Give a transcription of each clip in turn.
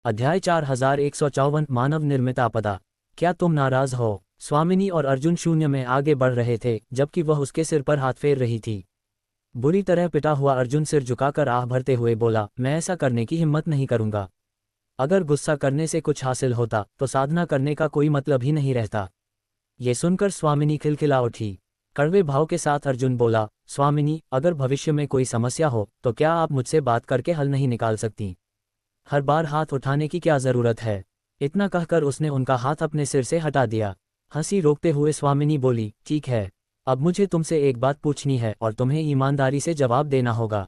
अध्याय 4154 मानव निर्मित आपदा। क्या तुम नाराज हो? स्वामिनी और अर्जुन शून्य में आगे बढ़ रहे थे जबकि वह उसके सिर पर हाथ फेर रही थी। बुरी तरह पिटा हुआ अर्जुन सिर झुकाकर आह भरते हुए बोला, मैं ऐसा करने की हिम्मत नहीं करूंगा। अगर गुस्सा करने से कुछ हासिल होता तो साधना करने का कोई मतलब ही नहीं रहता। ये सुनकर स्वामिनी खिलखिला उठी। कड़वे भाव के साथ अर्जुन बोला, स्वामिनी, अगर भविष्य में कोई समस्या हो तो क्या आप मुझसे बात करके हल नहीं निकाल सकती? हर बार हाथ उठाने की क्या जरूरत है? इतना कहकर उसने उनका हाथ अपने सिर से हटा दिया। हंसी रोकते हुए स्वामिनी बोली, ठीक है, अब मुझे तुमसे एक बात पूछनी है और तुम्हें ईमानदारी से जवाब देना होगा।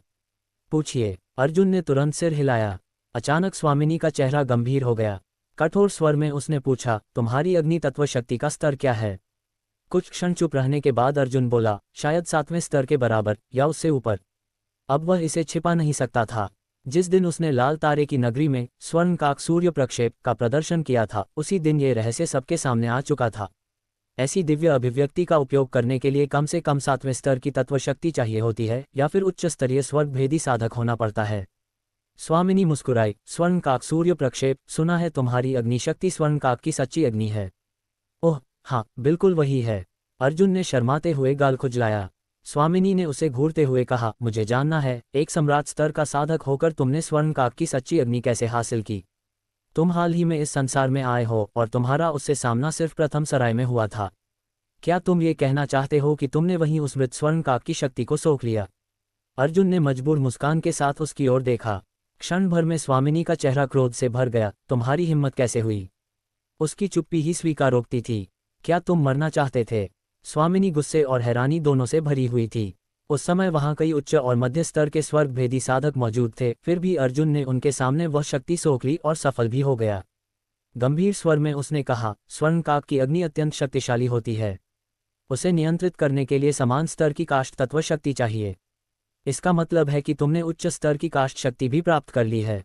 पूछिए। अर्जुन ने तुरंत सिर हिलाया। अचानक स्वामिनी का चेहरा गंभीर हो गया। कठोर स्वर में उसने पूछा, तुम्हारी अग्नि तत्व शक्ति का स्तर क्या है? कुछ क्षण चुप रहने के बाद अर्जुन बोला, शायद 7वें स्तर के बराबर या उससे ऊपर। अब वह इसे छिपा नहीं सकता था। जिस दिन उसने लाल तारे की नगरी में स्वर्णकाक सूर्य प्रक्षेप का प्रदर्शन किया था, उसी दिन ये रहस्य सबके सामने आ चुका था। ऐसी दिव्य अभिव्यक्ति का उपयोग करने के लिए कम से कम 7वें स्तर की तत्व शक्ति चाहिए होती है या फिर उच्च स्तरीय स्वर्गभेदी साधक होना पड़ता है। स्वामिनी मुस्कुराई। स्वर्णकाक सूर्य प्रक्षेप, सुना है तुम्हारी अग्निशक्ति स्वर्णकाक की सच्ची अग्नि है? ओह हाँ, बिल्कुल वही है। अर्जुन ने शर्माते हुए गाल खुजलाया। स्वामिनी ने उसे घूरते हुए कहा, मुझे जानना है, एक सम्राट स्तर का साधक होकर तुमने स्वर्णकाक की सच्ची अग्नि कैसे हासिल की? तुम हाल ही में इस संसार में आए हो और तुम्हारा उससे सामना सिर्फ प्रथम सराय में हुआ था। क्या तुम ये कहना चाहते हो कि तुमने वहीं उस मृत स्वर्णकाक की शक्ति को सोख लिया? अर्जुन ने मजबूर मुस्कान के साथ उसकी ओर देखा। क्षण भर में स्वामिनी का चेहरा क्रोध से भर गया। तुम्हारी हिम्मत कैसे हुई? उसकी चुप्पी ही स्वीकारोक्ति थी। क्या तुम मरना चाहते थे? स्वामिनी गुस्से और हैरानी दोनों से भरी हुई थी। उस समय वहां कई उच्च और मध्य स्तर के स्वर्गभेदी साधक मौजूद थे, फिर भी अर्जुन ने उनके सामने वह शक्ति सोख ली और सफल भी हो गया। गंभीर स्वर में उसने कहा, स्वर्णकाक की अग्नि अत्यंत शक्तिशाली होती है। उसे नियंत्रित करने के लिए समान स्तर की काष्ठ तत्व शक्ति चाहिए। इसका मतलब है कि तुमने उच्च स्तर की काष्ठ शक्ति भी प्राप्त कर ली है।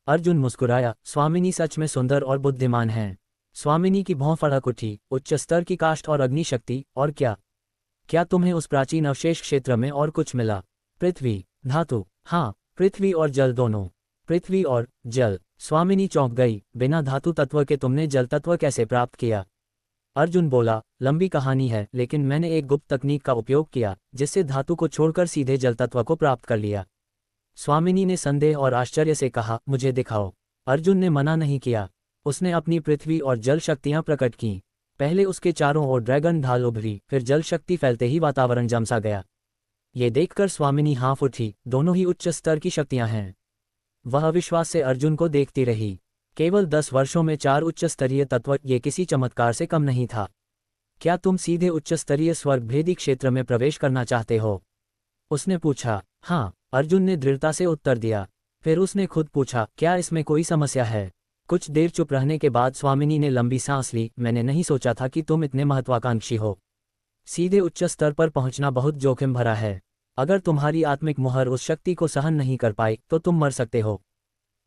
अर्जुन मुस्कुराया। स्वामिनी सच में सुंदर और बुद्धिमान हैं। स्वामिनी की भौं फड़क उठी। उच्च स्तर की काष्ठ और अग्नि शक्ति, और क्या? क्या तुम्हें उस प्राचीन अवशेष क्षेत्र में और कुछ मिला? पृथ्वी, धातु? हाँ, पृथ्वी और जल दोनों। पृथ्वी और जल? स्वामिनी चौंक गई। बिना धातु तत्व के तुमने जल तत्व कैसे प्राप्त किया? अर्जुन बोला, लंबी कहानी है, लेकिन मैंने एक गुप्त तकनीक का उपयोग किया जिससे धातु को छोड़कर सीधे जल तत्व को प्राप्त कर लिया। स्वामिनी ने संदेह और आश्चर्य से कहा, मुझे दिखाओ। अर्जुन ने मना नहीं किया। उसने अपनी पृथ्वी और जल शक्तियां प्रकट कीं। पहले उसके चारों ओर ड्रैगन ढाल उभरी, फिर जल शक्ति फैलते ही वातावरण जम सा गया। ये देखकर स्वामिनी हाँफ उठी। दोनों ही उच्च स्तर की शक्तियां हैं। वह अविश्वास से अर्जुन को देखती रही। केवल 10 वर्षों में 4 उच्च स्तरीय तत्व, ये किसी चमत्कार से कम नहीं था। क्या तुम सीधे उच्च स्तरीय स्वर्गभेदी क्षेत्र में प्रवेश करना चाहते हो? उसने पूछा। हाँ, अर्जुन ने दृढ़ता से उत्तर दिया। फिर उसने खुद पूछा, क्या इसमें कोई समस्या है? कुछ देर चुप रहने के बाद स्वामिनी ने लंबी सांस ली। मैंने नहीं सोचा था कि तुम इतने महत्वाकांक्षी हो। सीधे उच्च स्तर पर पहुंचना बहुत जोखिम भरा है। अगर तुम्हारी आत्मिक मुहर उस शक्ति को सहन नहीं कर पाई तो तुम मर सकते हो।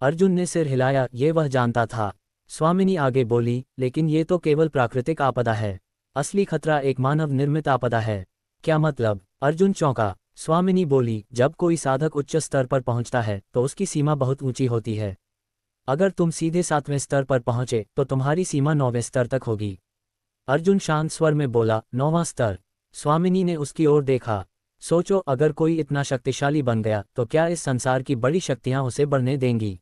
अर्जुन ने सिर हिलाया। ये वह जानता था। स्वामिनी आगे बोली, लेकिन ये तो केवल प्राकृतिक आपदा है। असली खतरा एक मानव निर्मित आपदा है। क्या मतलब? अर्जुन चौंका। स्वामिनी बोली, जब कोई साधक उच्च स्तर पर पहुंचता है तो उसकी सीमा बहुत ऊंची होती है। अगर तुम सीधे 7वें स्तर पर पहुंचे तो तुम्हारी सीमा 9वें स्तर तक होगी। अर्जुन शांत स्वर में बोला, 9वां स्तर? स्वामिनी ने उसकी ओर देखा। सोचो, अगर कोई इतना शक्तिशाली बन गया तो क्या इस संसार की बड़ी शक्तियां उसे बढ़ने देंगी?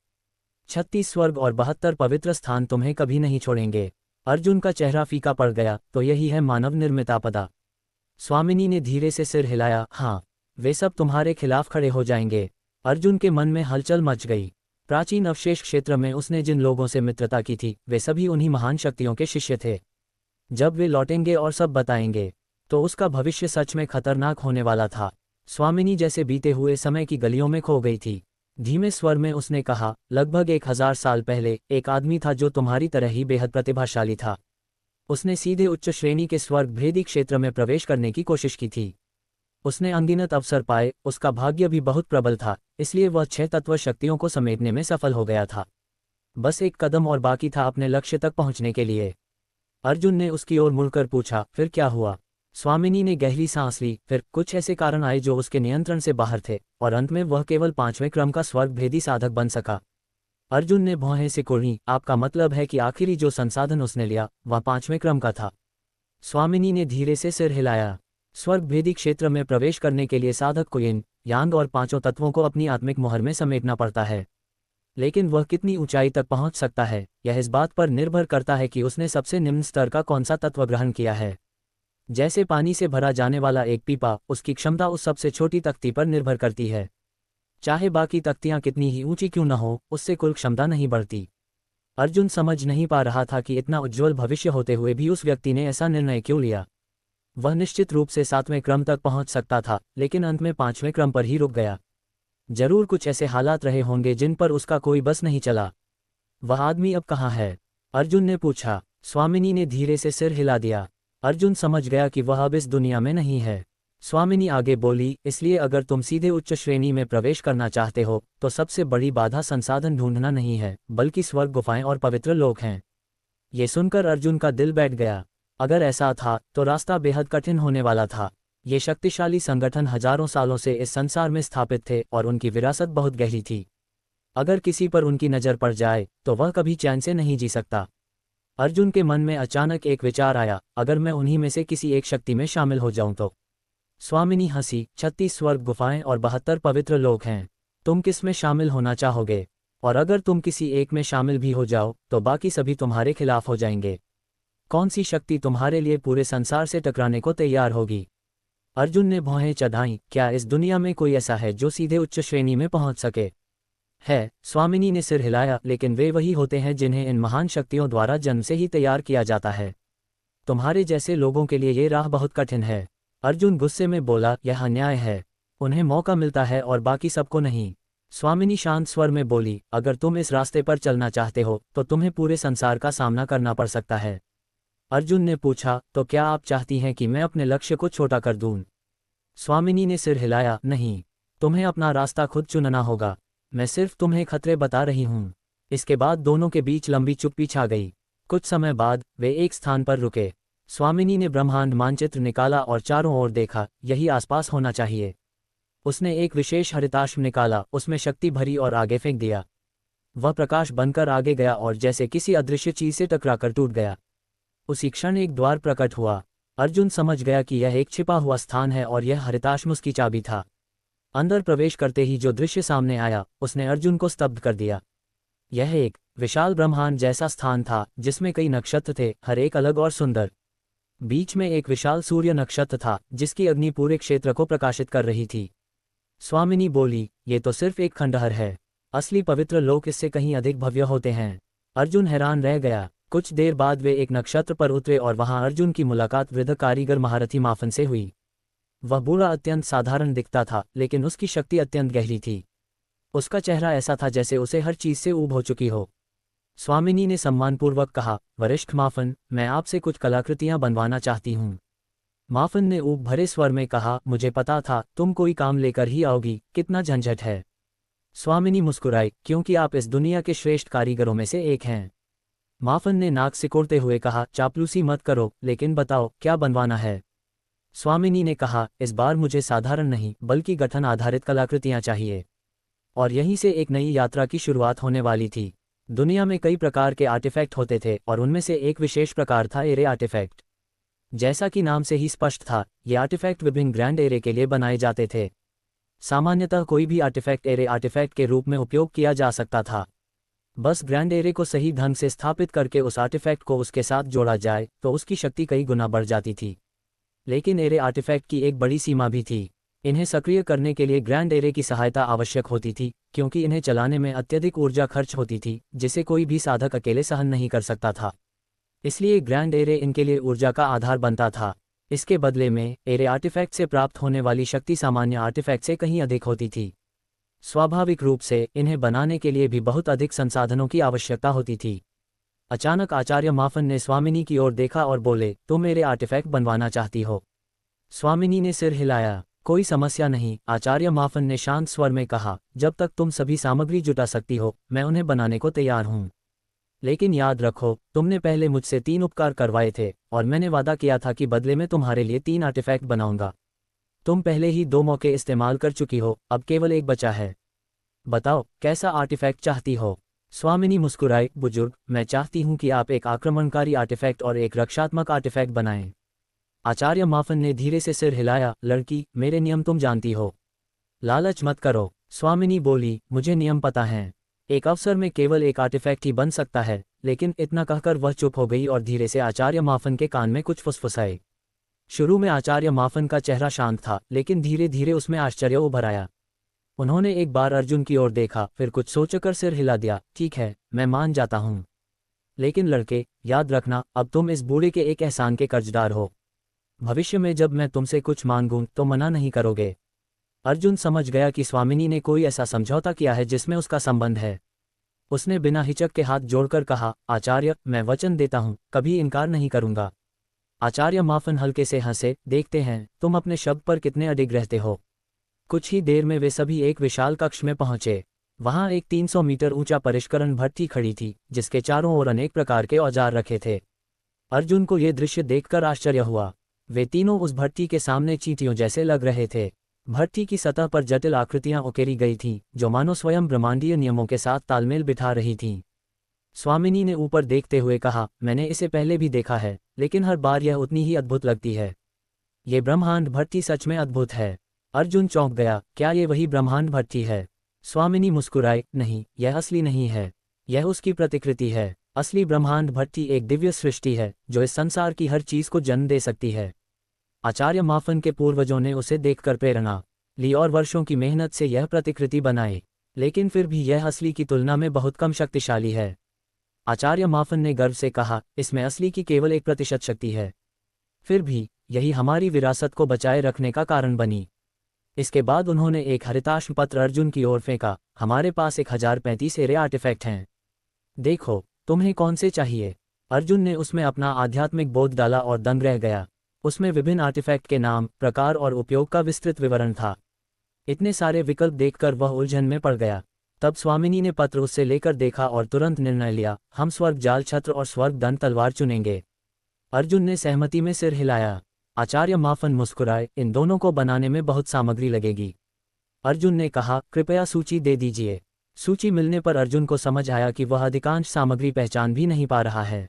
36 स्वर्ग और 72 पवित्र स्थान तुम्हें कभी नहीं छोड़ेंगे। अर्जुन का चेहरा फीका पड़ गया। तो यही है मानव निर्मित आपदा? स्वामिनी ने धीरे से सिर हिलाया। हाँ, वे सब तुम्हारे खिलाफ खड़े हो जाएंगे। अर्जुन के मन में हलचल मच गई। प्राचीन अवशेष क्षेत्र में उसने जिन लोगों से मित्रता की थी वे सभी उन्हीं महान शक्तियों के शिष्य थे। जब वे लौटेंगे और सब बताएंगे तो उसका भविष्य सच में खतरनाक होने वाला था। स्वामिनी जैसे बीते हुए समय की गलियों में खो गई थी। धीमे स्वर में उसने कहा, लगभग 1000 साल पहले एक आदमी था जो तुम्हारी तरह ही बेहद प्रतिभाशाली था। उसने सीधे उच्च श्रेणी के स्वर्गभेदी क्षेत्र में प्रवेश करने की कोशिश की थी। उसने अनगिनत अवसर पाए। उसका भाग्य भी बहुत प्रबल था, इसलिए वह 6 तत्व शक्तियों को समेटने में सफल हो गया था। बस एक कदम और बाकी था अपने लक्ष्य तक पहुंचने के लिए। अर्जुन ने उसकी ओर मुड़कर पूछा, फिर क्या हुआ? स्वामिनी ने गहरी सांस ली। फिर कुछ ऐसे कारण आए जो उसके नियंत्रण से बाहर थे और अंत में वह केवल 5वें क्रम का स्वर्गभेदी साधक बन सका। अर्जुन ने भौहें सिकुड़ी। आपका मतलब है कि आखिरी जो संसाधन उसने लिया वह 5वें क्रम का था? स्वामिनी ने धीरे से सिर हिलाया। स्वर्ग भेदी क्षेत्र में प्रवेश करने के लिए साधक को यिन यांग और 5 तत्वों को अपनी आत्मिक मोहर में समेटना पड़ता है। लेकिन वह कितनी ऊंचाई तक पहुंच सकता है, यह इस बात पर निर्भर करता है कि उसने सबसे निम्न स्तर का कौन सा तत्व ग्रहण किया है। जैसे पानी से भरा जाने वाला एक पीपा, उसकी क्षमता उस सबसे छोटी तख्ती पर निर्भर करती है। चाहे बाकी तख्तियां कितनी ही ऊंची क्यों न हो, उससे कुल क्षमता नहीं बढ़ती। अर्जुन समझ नहीं पा रहा था कि इतना उज्ज्वल भविष्य होते हुए भी उस व्यक्ति ने ऐसा निर्णय क्यों लिया। वह निश्चित रूप से 7वें क्रम तक पहुंच सकता था, लेकिन अंत में 5वें क्रम पर ही रुक गया। जरूर कुछ ऐसे हालात रहे होंगे जिन पर उसका कोई बस नहीं चला। वह आदमी अब कहाँ है? अर्जुन ने पूछा। स्वामिनी ने धीरे से सिर हिला दिया। अर्जुन समझ गया कि वह अब इस दुनिया में नहीं है। स्वामिनी आगे बोली, इसलिए अगर तुम सीधे उच्च श्रेणी में प्रवेश करना चाहते हो तो सबसे बड़ी बाधा संसाधन ढूंढना नहीं है, बल्कि स्वर्ग गुफाएं और पवित्र लोक हैं। ये सुनकर अर्जुन का दिल बैठ गया। अगर ऐसा था तो रास्ता बेहद कठिन होने वाला था। ये शक्तिशाली संगठन हजारों सालों से इस संसार में स्थापित थे और उनकी विरासत बहुत गहरी थी। अगर किसी पर उनकी नज़र पड़ जाए तो वह कभी चैन से नहीं जी सकता। अर्जुन के मन में अचानक एक विचार आया, अगर मैं उन्हीं में से किसी एक शक्ति में शामिल हो जाऊं तो? स्वामिनी हंसी। 36 स्वर्ग गुफाएं और 72 पवित्र लोक हैं। तुम किस में शामिल होना चाहोगे? और अगर तुम किसी एक में शामिल भी हो जाओ तो बाकी सभी तुम्हारे खिलाफ हो जाएंगे। कौन सी शक्ति तुम्हारे लिए पूरे संसार से टकराने को तैयार होगी? अर्जुन ने भौहें चढ़ाईं। क्या इस दुनिया में कोई ऐसा है जो सीधे उच्च श्रेणी में पहुंच सके? है, स्वामिनी ने सिर हिलाया, लेकिन वे वही होते हैं जिन्हें इन महान शक्तियों द्वारा जन्म से ही तैयार किया जाता है। तुम्हारे जैसे लोगों के लिए ये राह बहुत कठिन है। अर्जुन गुस्से में बोला, यह अन्याय है। उन्हें मौका मिलता है और बाकी सबको नहीं। स्वामिनी शांत स्वर में बोली, अगर तुम इस रास्ते पर चलना चाहते हो तो तुम्हें पूरे संसार का सामना करना पड़ सकता है। अर्जुन ने पूछा, तो क्या आप चाहती हैं कि मैं अपने लक्ष्य को छोटा कर दूं? स्वामिनी ने सिर हिलाया, नहीं, तुम्हें अपना रास्ता खुद चुनना होगा। मैं सिर्फ तुम्हें खतरे बता रही हूँ। इसके बाद दोनों के बीच लंबी चुप्पी छा गई। कुछ समय बाद वे एक स्थान पर रुके। स्वामिनी ने ब्रह्मांड मानचित्र निकाला और चारों ओर देखा, यही आसपास होना चाहिए। उसने एक विशेष हरिताश्म निकाला, उसमें शक्ति भरी और आगे फेंक दिया। वह प्रकाश बनकर आगे गया और जैसे किसी अदृश्य चीज से टकराकर टूट गया। उसी क्षण एक द्वार प्रकट हुआ। अर्जुन समझ गया कि यह एक छिपा हुआ स्थान है और यह हरिताश्म उसकी चाबी था। अंदर प्रवेश करते ही जो दृश्य सामने आया उसने अर्जुन को स्तब्ध कर दिया। यह एक विशाल ब्रह्मांड जैसा स्थान था जिसमें कई नक्षत्र थे, हर एक अलग और सुंदर। बीच में एक विशाल सूर्य नक्षत्र था जिसकी अग्नि पूरे क्षेत्र को प्रकाशित कर रही थी। स्वामिनी बोली, ये तो सिर्फ एक खंडहर है। असली पवित्र लोक इससे कहीं अधिक भव्य होते हैं। अर्जुन हैरान रह गया। कुछ देर बाद वे एक नक्षत्र पर उतरे और वहां अर्जुन की मुलाकात वृद्ध कारीगर महारथी माफन से हुई। वह बूढ़ा अत्यंत साधारण दिखता था, लेकिन उसकी शक्ति अत्यंत गहरी थी। उसका चेहरा ऐसा था जैसे उसे हर चीज से ऊब हो चुकी हो। स्वामिनी ने सम्मानपूर्वक कहा, वरिष्ठ माफन, मैं आपसे कुछ कलाकृतियां बनवाना चाहती हूँ। माफन ने ऊब भरे स्वर में कहा, मुझे पता था तुम कोई काम लेकर ही आओगी, कितना झंझट है। स्वामिनी मुस्कुराई, क्योंकि आप इस दुनिया के श्रेष्ठ कारीगरों में से एक हैं। माफन ने नाक सिकोड़ते हुए कहा, चापलूसी मत करो, लेकिन बताओ क्या बनवाना है। स्वामिनी ने कहा, इस बार मुझे साधारण नहीं बल्कि गठन आधारित कलाकृतियां चाहिए। और यहीं से एक नई यात्रा की शुरुआत होने वाली थी। दुनिया में कई प्रकार के आर्टिफैक्ट होते थे और उनमें से एक विशेष प्रकार था एरे आर्टिफैक्ट। जैसा कि नाम से ही स्पष्ट था, ये आर्टिफैक्ट विभिन्न ग्रैंड एरे के लिए बनाए जाते थे। सामान्यतः कोई भी आर्टिफैक्ट एरे आर्टिफैक्ट के रूप में उपयोग किया जा सकता था। बस ग्रैंड एरे को सही ढंग से स्थापित करके उस आर्टिफैक्ट को उसके साथ जोड़ा जाए तो उसकी शक्ति कई गुना बढ़ जाती थी। लेकिन एरे आर्टिफैक्ट की एक बड़ी सीमा भी थी। इन्हें सक्रिय करने के लिए ग्रैंड एरे की सहायता आवश्यक होती थी, क्योंकि इन्हें चलाने में अत्यधिक ऊर्जा खर्च होती थी जिसे कोई भी साधक अकेले सहन नहीं कर सकता था। इसलिए ग्रैंड एरे इनके लिए ऊर्जा का आधार बनता था। इसके बदले में एरे आर्टिफैक्ट से प्राप्त होने वाली शक्ति सामान्य आर्टिफैक्ट से कहीं अधिक होती थी। स्वाभाविक रूप से इन्हें बनाने के लिए भी बहुत अधिक संसाधनों की आवश्यकता होती थी। अचानक आचार्य माफन ने स्वामिनी की ओर देखा और बोले, तुम मेरे आर्टिफैक्ट बनवाना चाहती हो? स्वामिनी ने सिर हिलाया। कोई समस्या नहीं, आचार्य माफन ने शांत स्वर में कहा, जब तक तुम सभी सामग्री जुटा सकती हो मैं उन्हें बनाने को तैयार हूँ। लेकिन याद रखो, तुमने पहले मुझसे 3 उपकार करवाए थे और मैंने वादा किया था कि बदले में तुम्हारे लिए 3 आर्टिफैक्ट बनाऊंगा। तुम पहले ही 2 मौके इस्तेमाल कर चुकी हो, अब केवल एक बचा है। बताओ कैसा आर्टिफैक्ट चाहती हो? स्वामिनी मुस्कुराए, बुजुर्ग, मैं चाहती हूं कि आप एक आक्रमणकारी आर्टिफैक्ट और एक रक्षात्मक आर्टिफैक्ट बनाएं। आचार्य माफन ने धीरे से सिर हिलाया, लड़की, मेरे नियम तुम जानती हो। लालच मत करो। स्वामिनी बोली, मुझे नियम पता हैं। एक अवसर में केवल एक आर्टिफैक्ट ही बन सकता है। लेकिन इतना कहकर वह चुप हो गई और धीरे से आचार्य माफन के कान में कुछ फुसफुसाए। शुरू में आचार्य माफन का चेहरा शांत था, लेकिन धीरे धीरे उसमें आश्चर्य उभर आया। उन्होंने एक बार अर्जुन की ओर देखा, फिर कुछ सोचकर सिर हिला दिया। ठीक है, मैं मान जाता हूँ। लेकिन लड़के, याद रखना, अब तुम इस बूढ़े के एक एहसान के कर्जदार हो। भविष्य में जब मैं तुमसे कुछ मांगूं तो मना नहीं करोगे। अर्जुन समझ गया कि स्वामिनी ने कोई ऐसा समझौता किया है जिसमें उसका संबंध है। उसने बिना हिचक के हाथ जोड़कर कहा, आचार्य, मैं वचन देता हूँ, कभी इनकार नहीं करूंगा। आचार्य माफन हल्के से हंसे, देखते हैं तुम अपने शब्द पर कितने अडिग रहते हो। कुछ ही देर में वे सभी एक विशाल कक्ष में पहुंचे। वहां एक 300 मीटर ऊंचा परिष्करण भट्ठी खड़ी थी, जिसके चारों ओर अनेक प्रकार के औजार रखे थे। अर्जुन को यह दृश्य देखकर आश्चर्य हुआ। वे तीनों उस भट्ठी के सामने चींटियों जैसे लग रहे थे। भट्ठी की सतह पर जटिल आकृतियां उकेरी गई थीं, जो मानो स्वयं ब्रह्मांडीय नियमों के साथ तालमेल बिठा रही थीं। स्वामिनी ने ऊपर देखते हुए कहा, मैंने इसे पहले भी देखा है, लेकिन हर बार यह उतनी ही अद्भुत लगती है। ये ब्रह्मांड भट्ठी सच में अद्भुत है। अर्जुन चौंक गया, क्या ये वही ब्रह्मांड भट्ठी है? स्वामिनी मुस्कुराए, नहीं, यह असली नहीं है। यह उसकी प्रतिकृति है। असली ब्रह्मांड भट्ठी एक दिव्य सृष्टि है, जो इस संसार की हर चीज को जन्म दे सकती है। आचार्य माफन के पूर्वजों ने उसे देखकर प्रेरणा ली और वर्षों की मेहनत से यह प्रतिकृति बनाई। लेकिन फिर भी यह असली की तुलना में बहुत कम शक्तिशाली है। आचार्य माफन ने गर्व से कहा, इसमें असली की केवल 1% शक्ति है। फिर भी यही हमारी विरासत को बचाए रखने का कारण बनी। इसके बाद उन्होंने एक हरिताश्म पत्र अर्जुन की ओर फेंका, हमारे पास 1035 एरे आर्टिफैक्ट हैं। देखो, तुम्हें कौन से चाहिए? अर्जुन ने उसमें अपना आध्यात्मिक बोध डाला और दंग रह गया। उसमें विभिन्न आर्टिफैक्ट के नाम, प्रकार और उपयोग का विस्तृत विवरण था। इतने सारे विकल्प देखकर वह उलझन में पड़ गया। तब स्वामिनी ने पत्र उससे लेकर देखा और तुरंत निर्णय लिया, हम स्वर्ग जाल छत्र और स्वर्ग दंड तलवार चुनेंगे। अर्जुन ने सहमति में सिर हिलाया। आचार्य माफन मुस्कुराए, इन दोनों को बनाने में बहुत सामग्री लगेगी। अर्जुन ने कहा, कृपया सूची दे दीजिए। सूची मिलने पर अर्जुन को समझ आया कि वह अधिकांश सामग्री पहचान भी नहीं पा रहा है।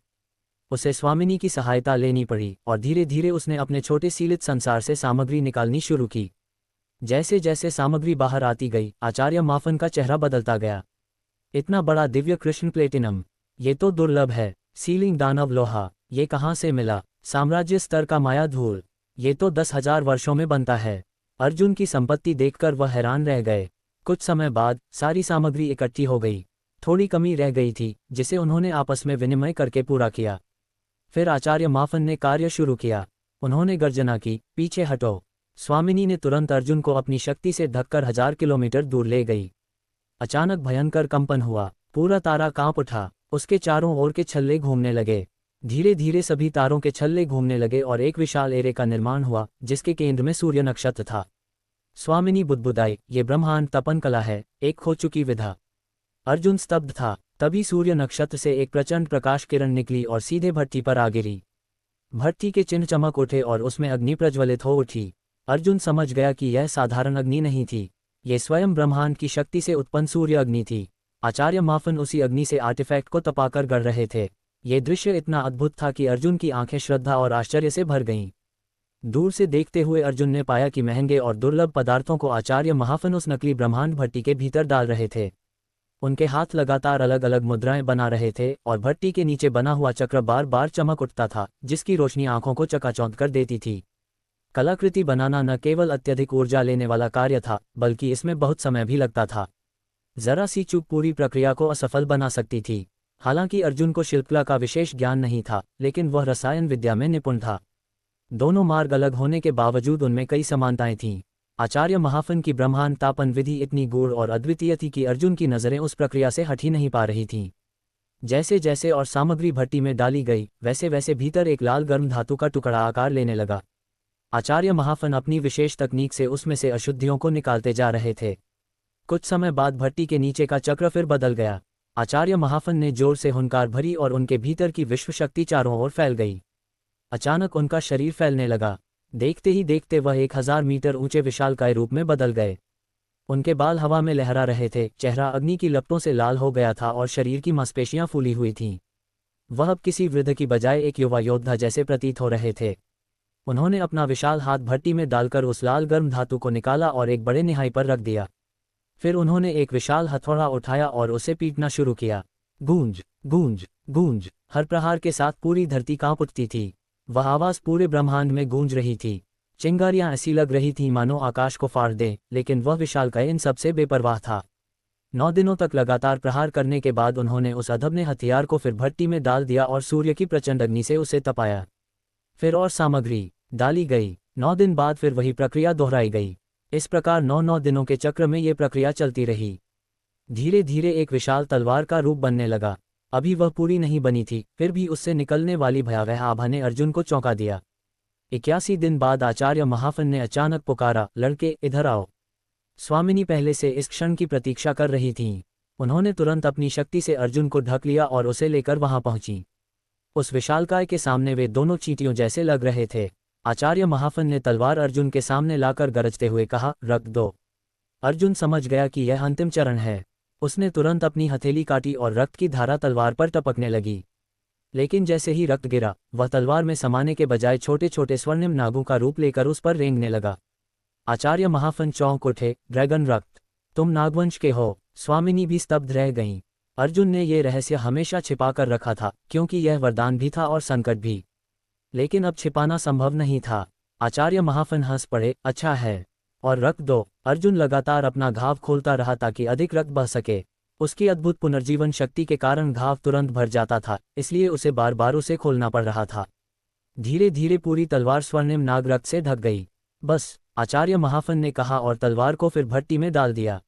उसे स्वामिनी की सहायता लेनी पड़ी और धीरे धीरे उसने अपने छोटे सीलित संसार से सामग्री निकालनी शुरू की। जैसे जैसे सामग्री बाहर आती गई, आचार्य माफन का चेहरा बदलता गया। इतना बड़ा दिव्य कृष्ण प्लेटिनम, ये तो दुर्लभ है। सीलिंग दानव लोहा, ये कहाँ से मिला? साम्राज्य स्तर का माया धूल, ये तो 10,000 वर्षों में बनता है। अर्जुन की संपत्ति देखकर वह हैरान रह गए। कुछ समय बाद सारी सामग्री इकट्ठी हो गई। थोड़ी कमी रह गई थी, जिसे उन्होंने आपस में विनिमय करके पूरा किया। फिर आचार्य माफन ने कार्य शुरू किया। उन्होंने गर्जना की, पीछे हटो। स्वामिनी ने तुरंत अर्जुन को अपनी शक्ति से ढककर 1000 किलोमीटर दूर ले गई। अचानक भयंकर कंपन हुआ, पूरा तारा कांप उठा। उसके चारों ओर के छल्ले घूमने लगे। धीरे धीरे सभी तारों के छल्ले घूमने लगे और एक विशाल एरे का निर्माण हुआ, जिसके केंद्र में सूर्य नक्षत्र था। स्वामिनी बुदबुदाई, ये ब्रह्मांड तपन कला है, एक खो चुकी विधा। अर्जुन स्तब्ध था। तभी सूर्य नक्षत्र से एक प्रचंड प्रकाश किरण निकली और सीधे भट्ठी पर आ गिरी। भट्ठी के चिन्ह चमक उठे और उसमें अग्नि प्रज्वलित हो उठी। अर्जुन समझ गया कि यह साधारण अग्नि नहीं थी, ये स्वयं ब्रह्मांड की शक्ति से उत्पन्न सूर्य अग्नि थी। आचार्य माफन उसी अग्नि से आर्टिफैक्ट को तपाकर गढ़ रहे थे। ये दृश्य इतना अद्भुत था कि अर्जुन की आंखें श्रद्धा और आश्चर्य से भर गईं। दूर से देखते हुए अर्जुन ने पाया कि महंगे और दुर्लभ पदार्थों को आचार्य महाफन उस नकली ब्रह्मांड भट्टी के भीतर डाल रहे थे। उनके हाथ लगातार अलग अलग मुद्राएं बना रहे थे और भट्टी के नीचे बना हुआ चक्र बार बार चमक उठता था, जिसकी रोशनी आंखों को चकाचौंध कर देती थी। कलाकृति बनाना न केवल अत्यधिक ऊर्जा लेने वाला कार्य था, बल्कि इसमें बहुत समय भी लगता था। जरा सी चूक पूरी प्रक्रिया को असफल बना सकती थी। हालांकि अर्जुन को शिल्पकला का विशेष ज्ञान नहीं था, लेकिन वह रसायन विद्या में निपुण था। दोनों मार्ग अलग होने के बावजूद उनमें कई समानताएं थीं। आचार्य महाफन की ब्रह्मांड तापन विधि इतनी गूढ़ और अद्वितीय थी कि अर्जुन की नज़रें उस प्रक्रिया से हट ही नहीं पा रही थीं। जैसे जैसे और सामग्री भट्टी में डाली गई, वैसे वैसे भीतर एक लाल गर्म धातु का टुकड़ा आकार लेने लगा। आचार्य महाफन अपनी विशेष तकनीक से उसमें से अशुद्धियों को निकालते जा रहे थे। कुछ समय बाद भट्टी के नीचे का चक्र फिर बदल गया। आचार्य महाफन ने जोर से हुंकार भरी और उनके भीतर की विश्व शक्ति चारों ओर फैल गई। अचानक उनका शरीर फैलने लगा। देखते ही देखते वह 1000 मीटर ऊंचे विशालकाय रूप में बदल गए। उनके बाल हवा में लहरा रहे थे, चेहरा अग्नि की लपटों से लाल हो गया था और शरीर की मांसपेशियां फूली हुई थीं। वह अब किसी वृद्ध की बजाय एक युवा योद्धा जैसे प्रतीत हो रहे थे। उन्होंने अपना विशाल हाथ भट्टी में डालकर उस लाल गर्म धातु को निकाला और एक बड़े निहाई पर रख दिया। फिर उन्होंने एक विशाल हथौड़ा उठाया और उसे पीटना शुरू किया। गूंज गूंज गूंज, हर प्रहार के साथ पूरी धरती कांप उठती थी। वह आवाज़ पूरे ब्रह्मांड में गूंज रही थी। चिंगारियां ऐसी लग रही थीं मानो आकाश को फाड़ दे, लेकिन वह विशालकाय इन सबसे बेपरवाह था। 9 दिनों तक लगातार प्रहार करने के बाद उन्होंने उस अधमने हथियार को फिर भट्टी में डाल दिया और सूर्य की प्रचंड अग्नि से उसे तपाया। फिर और सामग्री डाली गई। 9 दिन बाद फिर वही प्रक्रिया दोहराई गई। इस प्रकार 9 दिनों के चक्र में ये प्रक्रिया चलती रही। धीरे धीरे एक विशाल तलवार का रूप बनने लगा। अभी वह पूरी नहीं बनी थी, फिर भी उससे निकलने वाली भयावह आभा ने अर्जुन को चौंका दिया। 81 दिन बाद आचार्य महाफन ने अचानक पुकारा, लड़के इधर आओ। स्वामिनी पहले से इस क्षण की प्रतीक्षा कर रही थीं। उन्होंने तुरंत अपनी शक्ति से अर्जुन को ढक लिया और उसे लेकर वहां पहुंची। उस विशालकाय के सामने वे दोनों चींटियों जैसे लग रहे थे। आचार्य महाफन ने तलवार अर्जुन के सामने लाकर गरजते हुए कहा, रख दो। अर्जुन समझ गया कि यह अंतिम चरण है। उसने तुरंत अपनी हथेली काटी और रक्त की धारा तलवार पर टपकने लगी। लेकिन जैसे ही रक्त गिरा, वह तलवार में समाने के बजाय छोटे छोटे स्वर्णिम नागों का रूप लेकर उस पर रेंगने लगा। आचार्य महाफन चौंक उठे, ड्रैगन रक्त, तुम नागवंश के हो। स्वामिनी भी स्तब्ध रह गईं। अर्जुन ने ये रहस्य हमेशा छिपा कर रखा था, क्योंकि यह वरदान भी था और संकट भी। लेकिन अब छिपाना संभव नहीं था। आचार्य महाफन हंस पड़े, अच्छा है, और रक्त दो। अर्जुन लगातार अपना घाव खोलता रहा ताकि अधिक रक्त बह सके। उसकी अद्भुत पुनर्जीवन शक्ति के कारण घाव तुरंत भर जाता था, इसलिए उसे बार बार उसे खोलना पड़ रहा था। धीरे धीरे पूरी तलवार स्वर्णिम नाग रक्त से ढक गई। बस, आचार्य महाफन ने कहा और तलवार को फिर भट्टी में डाल दिया।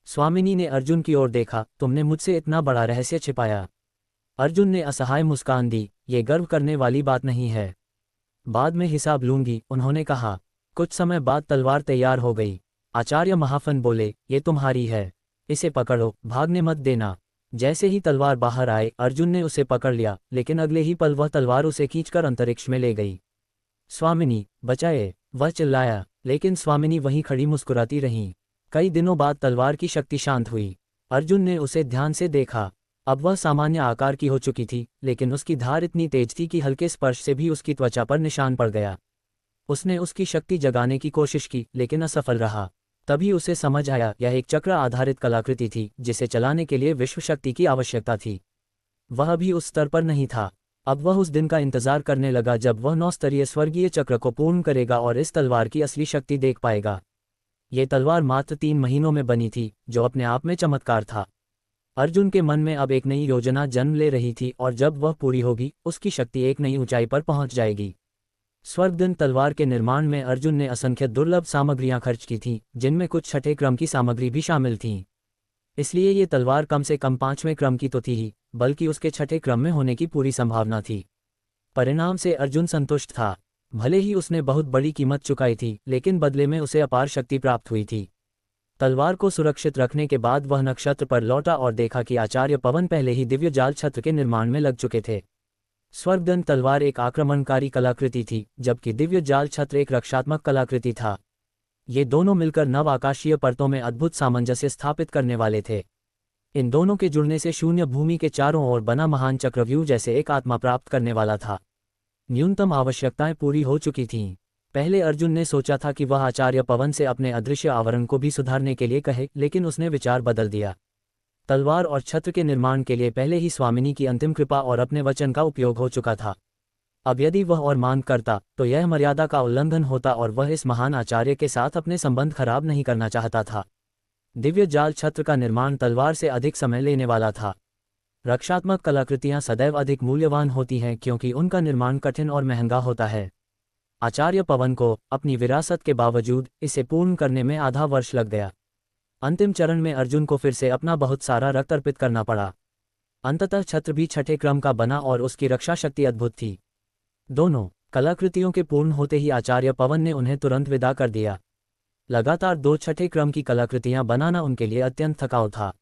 स्वामिनी ने अर्जुन की ओर देखा, तुमने मुझसे इतना बड़ा रहस्य छिपाया। अर्जुन ने असहाय मुस्कान दी, ये गर्व करने वाली बात नहीं है। बाद में हिसाब लूंगी, उन्होंने कहा। कुछ समय बाद तलवार तैयार हो गई। आचार्य महाफन बोले, ये तुम्हारी है, इसे पकड़ो, भागने मत देना। जैसे ही तलवार बाहर आए, अर्जुन ने उसे पकड़ लिया, लेकिन अगले ही पल वह तलवार उसे खींचकर अंतरिक्ष में ले गई। स्वामिनी, बचाए, वह चिल्लाया, लेकिन स्वामिनी वहीं खड़ी मुस्कुराती रहीं। कई दिनों बाद तलवार की शक्ति शांत हुई। अर्जुन ने उसे ध्यान से देखा। अब वह सामान्य आकार की हो चुकी थी, लेकिन उसकी धार इतनी तेज थी कि हल्के स्पर्श से भी उसकी त्वचा पर निशान पड़ गया। उसने उसकी शक्ति जगाने की कोशिश की, लेकिन असफल रहा। तभी उसे समझ आया, यह एक चक्र आधारित कलाकृति थी, जिसे चलाने के लिए विश्व शक्ति की आवश्यकता थी। वह भी उस स्तर पर नहीं था। अब वह उस दिन का इंतजार करने लगा जब वह 9 स्तरीय स्वर्गीय चक्र को पूर्ण करेगा और इस तलवार की असली शक्ति देख पाएगा। ये तलवार मात्र 3 महीनों में बनी थी, जो अपने आप में चमत्कार था। अर्जुन के मन में अब एक नई योजना जन्म ले रही थी, और जब वह पूरी होगी, उसकी शक्ति एक नई ऊंचाई पर पहुंच जाएगी। स्वर्गदंड तलवार के निर्माण में अर्जुन ने असंख्य दुर्लभ सामग्रियां खर्च की थीं, जिनमें कुछ छठे क्रम की सामग्री भी शामिल थीं। इसलिए ये तलवार कम से कम 5वें क्रम की तो थी ही, बल्कि उसके छठे क्रम में होने की पूरी संभावना थी। परिणाम से अर्जुन संतुष्ट था। भले ही उसने बहुत बड़ी कीमत चुकाई थी, लेकिन बदले में उसे अपार शक्ति प्राप्त हुई थी। तलवार को सुरक्षित रखने के बाद वह नक्षत्र पर लौटा और देखा कि आचार्य पवन पहले ही दिव्य जाल छत्र के निर्माण में लग चुके थे। स्वर्गदंड तलवार एक आक्रमणकारी कलाकृति थी, जबकि दिव्य जाल छत्र एक रक्षात्मक कलाकृति था। ये दोनों मिलकर नव आकाशीय परतों में अद्भुत सामंजस्य स्थापित करने वाले थे। इन दोनों के जुड़ने से शून्य भूमि के चारों ओर बना महान चक्रव्यूह जैसे एक आत्मा प्राप्त करने वाला था। न्यूनतम आवश्यकताएं पूरी हो चुकी थीं। पहले अर्जुन ने सोचा था कि वह आचार्य पवन से अपने अदृश्य आवरण को भी सुधारने के लिए कहे, लेकिन उसने विचार बदल दिया। तलवार और छत्र के निर्माण के लिए पहले ही स्वामिनी की अंतिम कृपा और अपने वचन का उपयोग हो चुका था। अब यदि वह और मांग करता, तो यह मर्यादा का उल्लंघन होता और वह इस महान आचार्य के साथ अपने संबंध खराब नहीं करना चाहता था। दिव्य जाल छत्र का निर्माण तलवार से अधिक समय लेने वाला था। रक्षात्मक कलाकृतियां सदैव अधिक मूल्यवान होती हैं क्योंकि उनका निर्माण कठिन और महंगा होता है। आचार्य पवन को अपनी विरासत के बावजूद इसे पूर्ण करने में आधा वर्ष लग गया। अंतिम चरण में अर्जुन को फिर से अपना बहुत सारा रक्त अर्पित करना पड़ा। अंततः छत्र भी छठे क्रम का बना और उसकी रक्षा शक्ति अद्भुत थी। दोनों कलाकृतियों के पूर्ण होते ही आचार्य पवन ने उन्हें तुरंत विदा कर दिया। लगातार 2 छठे क्रम की कलाकृतियां बनाना उनके लिए अत्यंत थकाऊ था।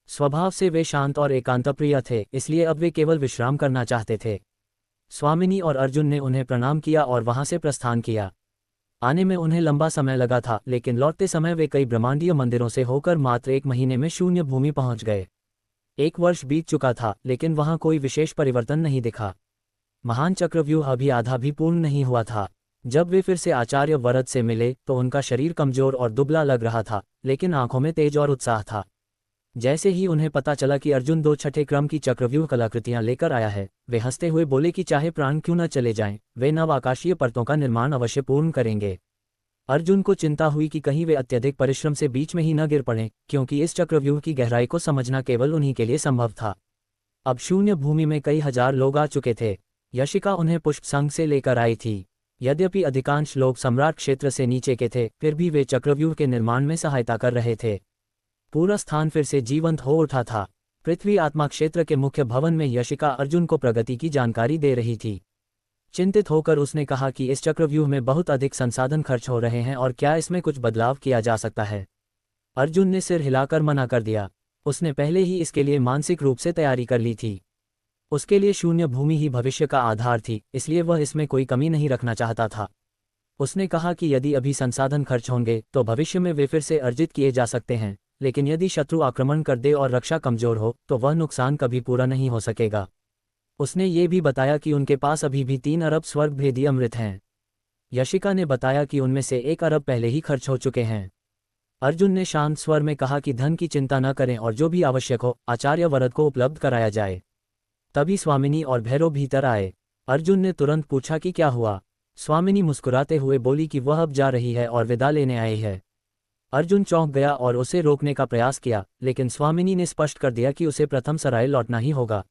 स्वभाव से वे शांत और एकांतप्रिय थे, इसलिए अब वे केवल विश्राम करना चाहते थे। स्वामिनी और अर्जुन ने उन्हें प्रणाम किया और वहां से प्रस्थान किया। आने में उन्हें लंबा समय लगा था, लेकिन लौटते समय वे कई ब्रह्मांडीय मंदिरों से होकर मात्र 1 महीने में शून्य भूमि पहुंच गए। 1 वर्ष बीत चुका था, लेकिन वहां कोई विशेष परिवर्तन नहीं दिखा। महान चक्रव्यूह अभी आधा भी पूर्ण नहीं हुआ था। जब वे फिर से आचार्य वरद से मिले तो उनका शरीर कमजोर और दुबला लग रहा था, लेकिन आंखों में तेज और उत्साह था। जैसे ही उन्हें पता चला कि अर्जुन 2 छठे क्रम की चक्रव्यूह कलाकृतियां लेकर आया है, वे हंसते हुए बोले कि चाहे प्राण क्यों न चले जाएं, वे नव आकाशीय परतों का निर्माण अवश्य पूर्ण करेंगे। अर्जुन को चिंता हुई कि कहीं वे अत्यधिक परिश्रम से बीच में ही न गिर पड़ें, क्योंकि इस चक्रव्यूह की गहराई को समझना केवल उन्हीं के लिए संभव था। अब शून्य भूमि में कई हजार लोग आ चुके थे। यशिका उन्हें पुष्प संघ से लेकर आई थी। यद्यपि अधिकांश लोग सम्राट क्षेत्र से नीचे के थे, फिर भी वे चक्रव्यूह के निर्माण में सहायता कर रहे थे। पूरा स्थान फिर से जीवंत हो उठा था। पृथ्वी आत्मा क्षेत्र के मुख्य भवन में यशिका अर्जुन को प्रगति की जानकारी दे रही थी। चिंतित होकर उसने कहा कि इस चक्रव्यूह में बहुत अधिक संसाधन खर्च हो रहे हैं और क्या इसमें कुछ बदलाव किया जा सकता है। अर्जुन ने सिर हिलाकर मना कर दिया। उसने पहले ही इसके लिए मानसिक रूप से तैयारी कर ली थी। उसके लिए शून्य भूमि ही भविष्य का आधार थी, इसलिए वह इसमें कोई कमी नहीं रखना चाहता था। उसने कहा कि यदि अभी संसाधन खर्च होंगे तो भविष्य में वे फिर से अर्जित किए जा सकते हैं, लेकिन यदि शत्रु आक्रमण कर दे और रक्षा कमजोर हो तो वह नुकसान कभी पूरा नहीं हो सकेगा। उसने ये भी बताया कि उनके पास अभी भी 3 अरब स्वर्ग भेदी अमृत हैं। यशिका ने बताया कि उनमें से 1 अरब पहले ही खर्च हो चुके हैं। अर्जुन ने शांत स्वर में कहा कि धन की चिंता न करें और जो भी आवश्यक हो आचार्य वरद को उपलब्ध कराया जाए। तभी स्वामिनी और भैरव भीतर आए। अर्जुन ने तुरंत पूछा कि क्या हुआ। स्वामिनी मुस्कुराते हुए बोली कि वह अब जा रही है और विदा लेने आई है। अर्जुन चौंक गया और उसे रोकने का प्रयास किया, लेकिन स्वामिनी ने स्पष्ट कर दिया कि उसे प्रथम सराय लौटना ही होगा।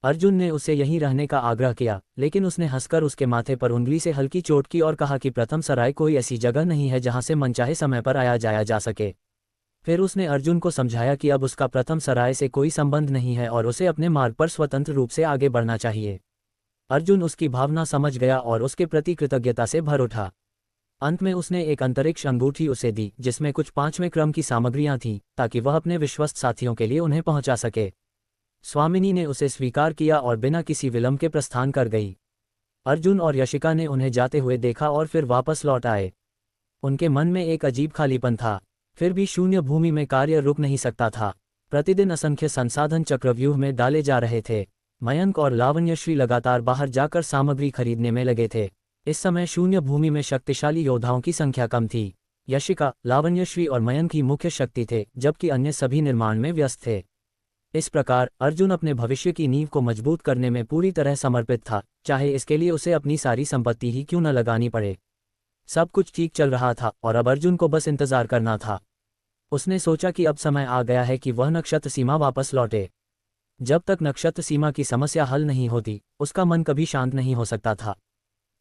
अर्जुन ने उसे यहीं रहने का आग्रह किया, लेकिन उसने हंसकर उसके माथे पर उंगली से हल्की चोट की और कहा कि प्रथम सराय कोई ऐसी जगह नहीं है जहां से मनचाहे समय पर आया जाया जा सके। फिर उसने अर्जुन को समझाया कि अब उसका प्रथम सराय से कोई संबंध नहीं है और उसे अपने मार्ग पर स्वतंत्र रूप से आगे बढ़ना चाहिए। अर्जुन उसकी भावना समझ गया और उसके प्रति कृतज्ञता से भर उठा। अंत में उसने एक अंतरिक्ष अंगूठी उसे दी जिसमें कुछ 5वें क्रम की सामग्रियां थीं, ताकि वह अपने विश्वस्त साथियों के लिए उन्हें पहुंचा सके। स्वामिनी ने उसे स्वीकार किया और बिना किसी विलंब के प्रस्थान कर गई। अर्जुन और यशिका ने उन्हें जाते हुए देखा और फिर वापस लौट आए। उनके मन में एक अजीब खालीपन था। फिर भी शून्य भूमि में कार्य रुक नहीं सकता था। प्रतिदिन असंख्य संसाधन चक्रव्यूह में डाले जा रहे थे। मयंक और लावण्यश्री लगातार बाहर जाकर सामग्री खरीदने में लगे थे। इस समय शून्य भूमि में शक्तिशाली योद्धाओं की संख्या कम थी। यशिका, लावण्यश्री और मयंक ही मुख्य शक्ति थे, जबकि अन्य सभी निर्माण में व्यस्त थे। इस प्रकार अर्जुन अपने भविष्य की नींव को मजबूत करने में पूरी तरह समर्पित था, चाहे इसके लिए उसे अपनी सारी संपत्ति ही क्यों न लगानी पड़े। सब कुछ ठीक चल रहा था और अब अर्जुन को बस इंतजार करना था। उसने सोचा कि अब समय आ गया है कि वह नक्षत्र सीमा वापस लौटे। जब तक नक्षत्र सीमा की समस्या हल नहीं होती, उसका मन कभी शांत नहीं हो सकता था।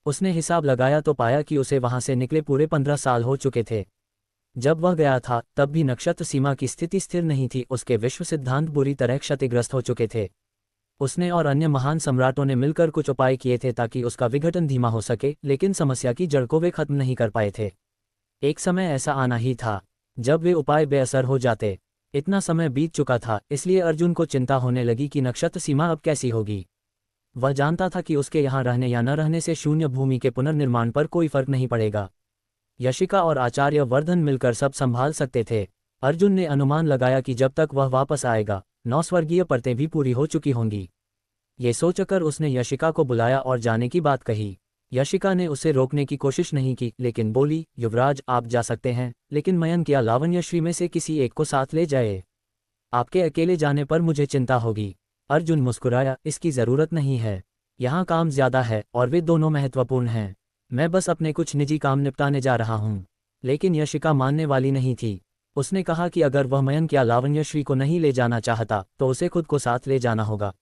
उसने हिसाब लगाया तो पाया कि उसे वहां से निकले पूरे 15 साल हो चुके थे। जब वह गया था तब भी नक्षत्र सीमा की स्थिति स्थिर नहीं थी। उसके विश्व सिद्धांत बुरी तरह क्षतिग्रस्त हो चुके थे। उसने और अन्य महान सम्राटों ने मिलकर कुछ उपाय किए थे ताकि उसका विघटन धीमा हो सके, लेकिन समस्या की जड़ को वे खत्म नहीं कर पाए थे। एक समय ऐसा आना ही था जब वे उपाय बेअसर हो जाते। इतना समय बीत चुका था, इसलिए अर्जुन को चिंता होने लगी कि नक्षत्र सीमा अब कैसी होगी। वह जानता था कि उसके यहाँ रहने या न रहने से शून्य भूमि के पुनर्निर्माण पर कोई फर्क नहीं पड़ेगा। यशिका और आचार्य वर्धन मिलकर सब संभाल सकते थे। अर्जुन ने अनुमान लगाया कि जब तक वह वापस आएगा 9 स्वर्गीय परतें भी पूरी हो चुकी होंगी। ये सोचकर उसने यशिका को बुलाया और जाने की बात कही। यशिका ने उसे रोकने की कोशिश नहीं की, लेकिन बोली, युवराज आप जा सकते हैं, लेकिन मयंक या लावण्यश्री में से किसी एक को साथ ले जाए। आपके अकेले जाने पर मुझे चिंता होगी। अर्जुन मुस्कुराया, इसकी जरूरत नहीं है। यहाँ काम ज्यादा है और वे दोनों महत्वपूर्ण हैं। मैं बस अपने कुछ निजी काम निपटाने जा रहा हूँ। लेकिन यशिका मानने वाली नहीं थी। उसने कहा कि अगर वह मयंक या लावण्यश्री को नहीं ले जाना चाहता तो उसे खुद को साथ ले जाना होगा।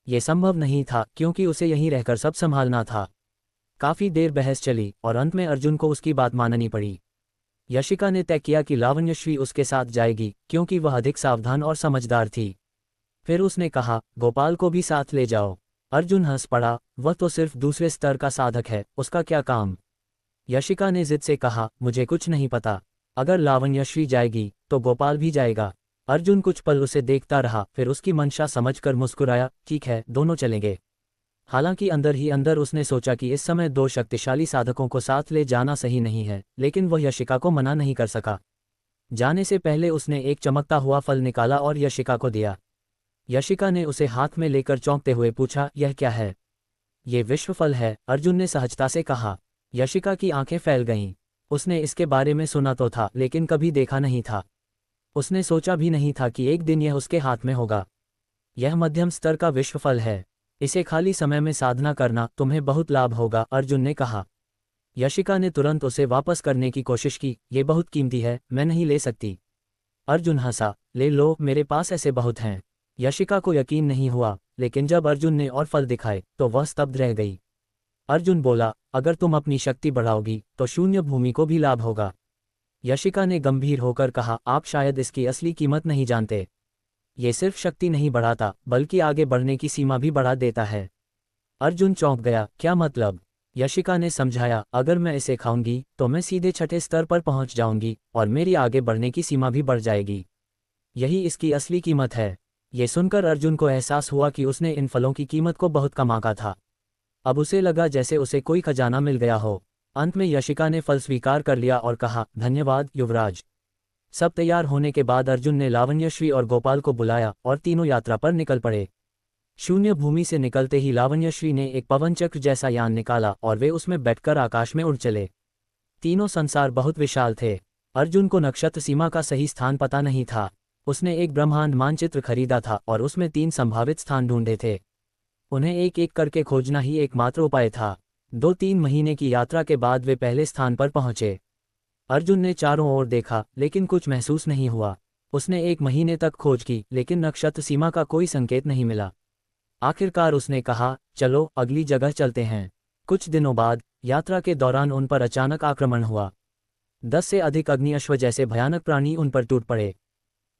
ये संभव नहीं था क्योंकि उसे यहीं रहकर सब संभालना था। काफी देर बहस चली और अंत में अर्जुन को उसकी बात माननी पड़ी। यशिका ने तय किया कि लावण्यश्री उसके साथ जाएगी क्योंकि वह अधिक सावधान और समझदार थी। फिर उसने कहा, गोपाल को भी साथ ले जाओ। अर्जुन हंस पड़ा, वह तो सिर्फ दूसरे स्तर का साधक है, उसका क्या काम। यशिका ने जिद से कहा, मुझे कुछ नहीं पता। अगर लावण्यश्री जाएगी तो गोपाल भी जाएगा। अर्जुन कुछ पल उसे देखता रहा, फिर उसकी मंशा समझकर मुस्कुराया, ठीक है, दोनों चलेंगे। हालांकि अंदर ही अंदर उसने सोचा कि इस समय दो शक्तिशाली साधकों को साथ ले जाना सही नहीं है, लेकिन वह यशिका को मना नहीं कर सका। जाने से पहले उसने एक चमकता हुआ फल निकाला और यशिका को दिया। यशिका ने उसे हाथ में लेकर चौंकते हुए पूछा, यह क्या है? ये विश्व फल है, अर्जुन ने सहजता से कहा। यशिका की आंखें फैल गईं। उसने इसके बारे में सुना तो था, लेकिन कभी देखा नहीं था। उसने सोचा भी नहीं था कि एक दिन यह उसके हाथ में होगा। यह मध्यम स्तर का विश्व फल है। इसे खाली समय में साधना करना, तुम्हें बहुत लाभ होगा, अर्जुन ने कहा। यशिका ने तुरंत उसे वापस करने की कोशिश की। ये बहुत कीमती है, मैं नहीं ले सकती। अर्जुन हंसा, ले लो, मेरे पास ऐसे बहुत हैं। यशिका को यकीन नहीं हुआ, लेकिन जब अर्जुन ने और फल दिखाए तो वह स्तब्ध रह गई। अर्जुन बोला, अगर तुम अपनी शक्ति बढ़ाओगी तो शून्य भूमि को भी लाभ होगा। यशिका ने गंभीर होकर कहा, आप शायद इसकी असली कीमत नहीं जानते। ये सिर्फ शक्ति नहीं बढ़ाता, बल्कि आगे बढ़ने की सीमा भी बढ़ा देता है। अर्जुन चौंक गया, क्या मतलब? यशिका ने समझाया, अगर मैं इसे खाऊंगी तो मैं सीधे छठे स्तर पर पहुंच जाऊंगी और मेरी आगे बढ़ने की सीमा भी बढ़ जाएगी। यही इसकी असली कीमत है। ये सुनकर अर्जुन को एहसास हुआ कि उसने इन फलों की कीमत को बहुत कम आंका था। अब उसे लगा जैसे उसे कोई खजाना मिल गया हो। अंत में यशिका ने फल स्वीकार कर लिया और कहा, धन्यवाद युवराज। सब तैयार होने के बाद अर्जुन ने लावण्यश्री और गोपाल को बुलाया और तीनों यात्रा पर निकल पड़े। शून्य भूमि से निकलते ही लावण्यश्री ने एक पवन चक्र जैसा यान निकाला और वे उसमें बैठकर आकाश में उड़ चले। तीनों संसार बहुत विशाल थे। अर्जुन को नक्षत्र सीमा का सही स्थान पता नहीं था। उसने एक ब्रह्मांड मानचित्र खरीदा था और उसमें 3 संभावित स्थान ढूंढे थे। उन्हें एक एक करके खोजना ही एकमात्र उपाय था। 2-3 महीने की यात्रा के बाद वे पहले स्थान पर पहुंचे। अर्जुन ने चारों ओर देखा, लेकिन कुछ महसूस नहीं हुआ। उसने 1 महीने तक खोज की, लेकिन नक्षत्र सीमा का कोई संकेत नहीं मिला। आखिरकार उसने कहा, चलो अगली जगह चलते हैं। कुछ दिनों बाद यात्रा के दौरान उन पर अचानक आक्रमण हुआ। 10 से अधिक अग्नि अश्व जैसे भयानक प्राणी उन पर टूट पड़े।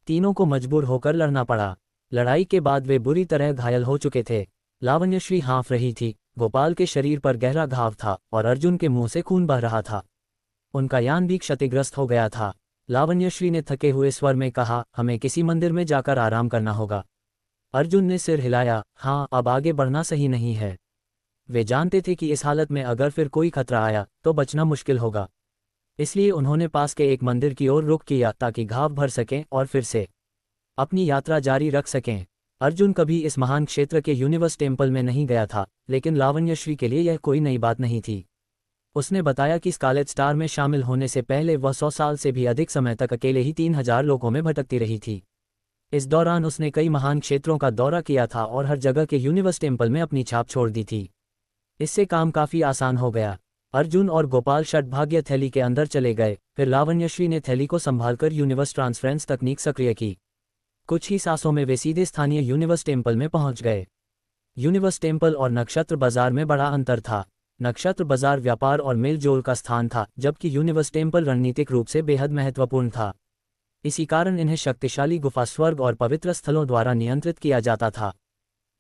तीनों को मजबूर होकर लड़ना पड़ा। लड़ाई के बाद वे बुरी तरह घायल हो चुके थे। लावण्यश्री हाँफ रही थी, गोपाल के शरीर पर गहरा घाव था और अर्जुन के मुंह से खून बह रहा था। उनका यान भी क्षतिग्रस्त हो गया था। लावण्यश्री ने थके हुए स्वर में कहा, हमें किसी मंदिर में जाकर आराम करना होगा। अर्जुन ने सिर हिलाया, हाँ, अब आगे बढ़ना सही नहीं है। वे जानते थे कि इस हालत में अगर फिर कोई खतरा आया तो बचना मुश्किल होगा। इसलिए उन्होंने पास के एक मंदिर की ओर रुख किया ताकि घाव भर सकें और फिर से अपनी यात्रा जारी रख सकें। अर्जुन कभी इस महान क्षेत्र के यूनिवर्स टेम्पल में नहीं गया था, लेकिन लावण्यश्री के लिए यह कोई नई बात नहीं थी। उसने बताया कि स्कारलेट स्टार में शामिल होने से पहले वह 100 साल से भी अधिक समय तक अकेले ही 3000 लोगों में भटकती रही थी। इस दौरान उसने कई महान क्षेत्रों का दौरा किया था और हर जगह के यूनिवर्स टेम्पल में अपनी छाप छोड़ दी थी। इससे काम काफ़ी आसान हो गया। अर्जुन और गोपाल षड्भाग्य थैली के अंदर चले गए। फिर लावण्यश्री ने थैली को संभालकर यूनिवर्स ट्रांसफरेंस तकनीक सक्रिय की। कुछ ही सांसों में वे सीधे स्थानीय यूनिवर्स टेम्पल में पहुंच गए। यूनिवर्स टेम्पल और नक्षत्र बाजार में बड़ा अंतर था। नक्षत्र बाजार व्यापार और मेलजोल का स्थान था, जबकि यूनिवर्स टेम्पल रणनीतिक रूप से बेहद महत्वपूर्ण था। इसी कारण इन्हें शक्तिशाली गुफा स्वर्ग और पवित्र स्थलों द्वारा नियंत्रित किया जाता था।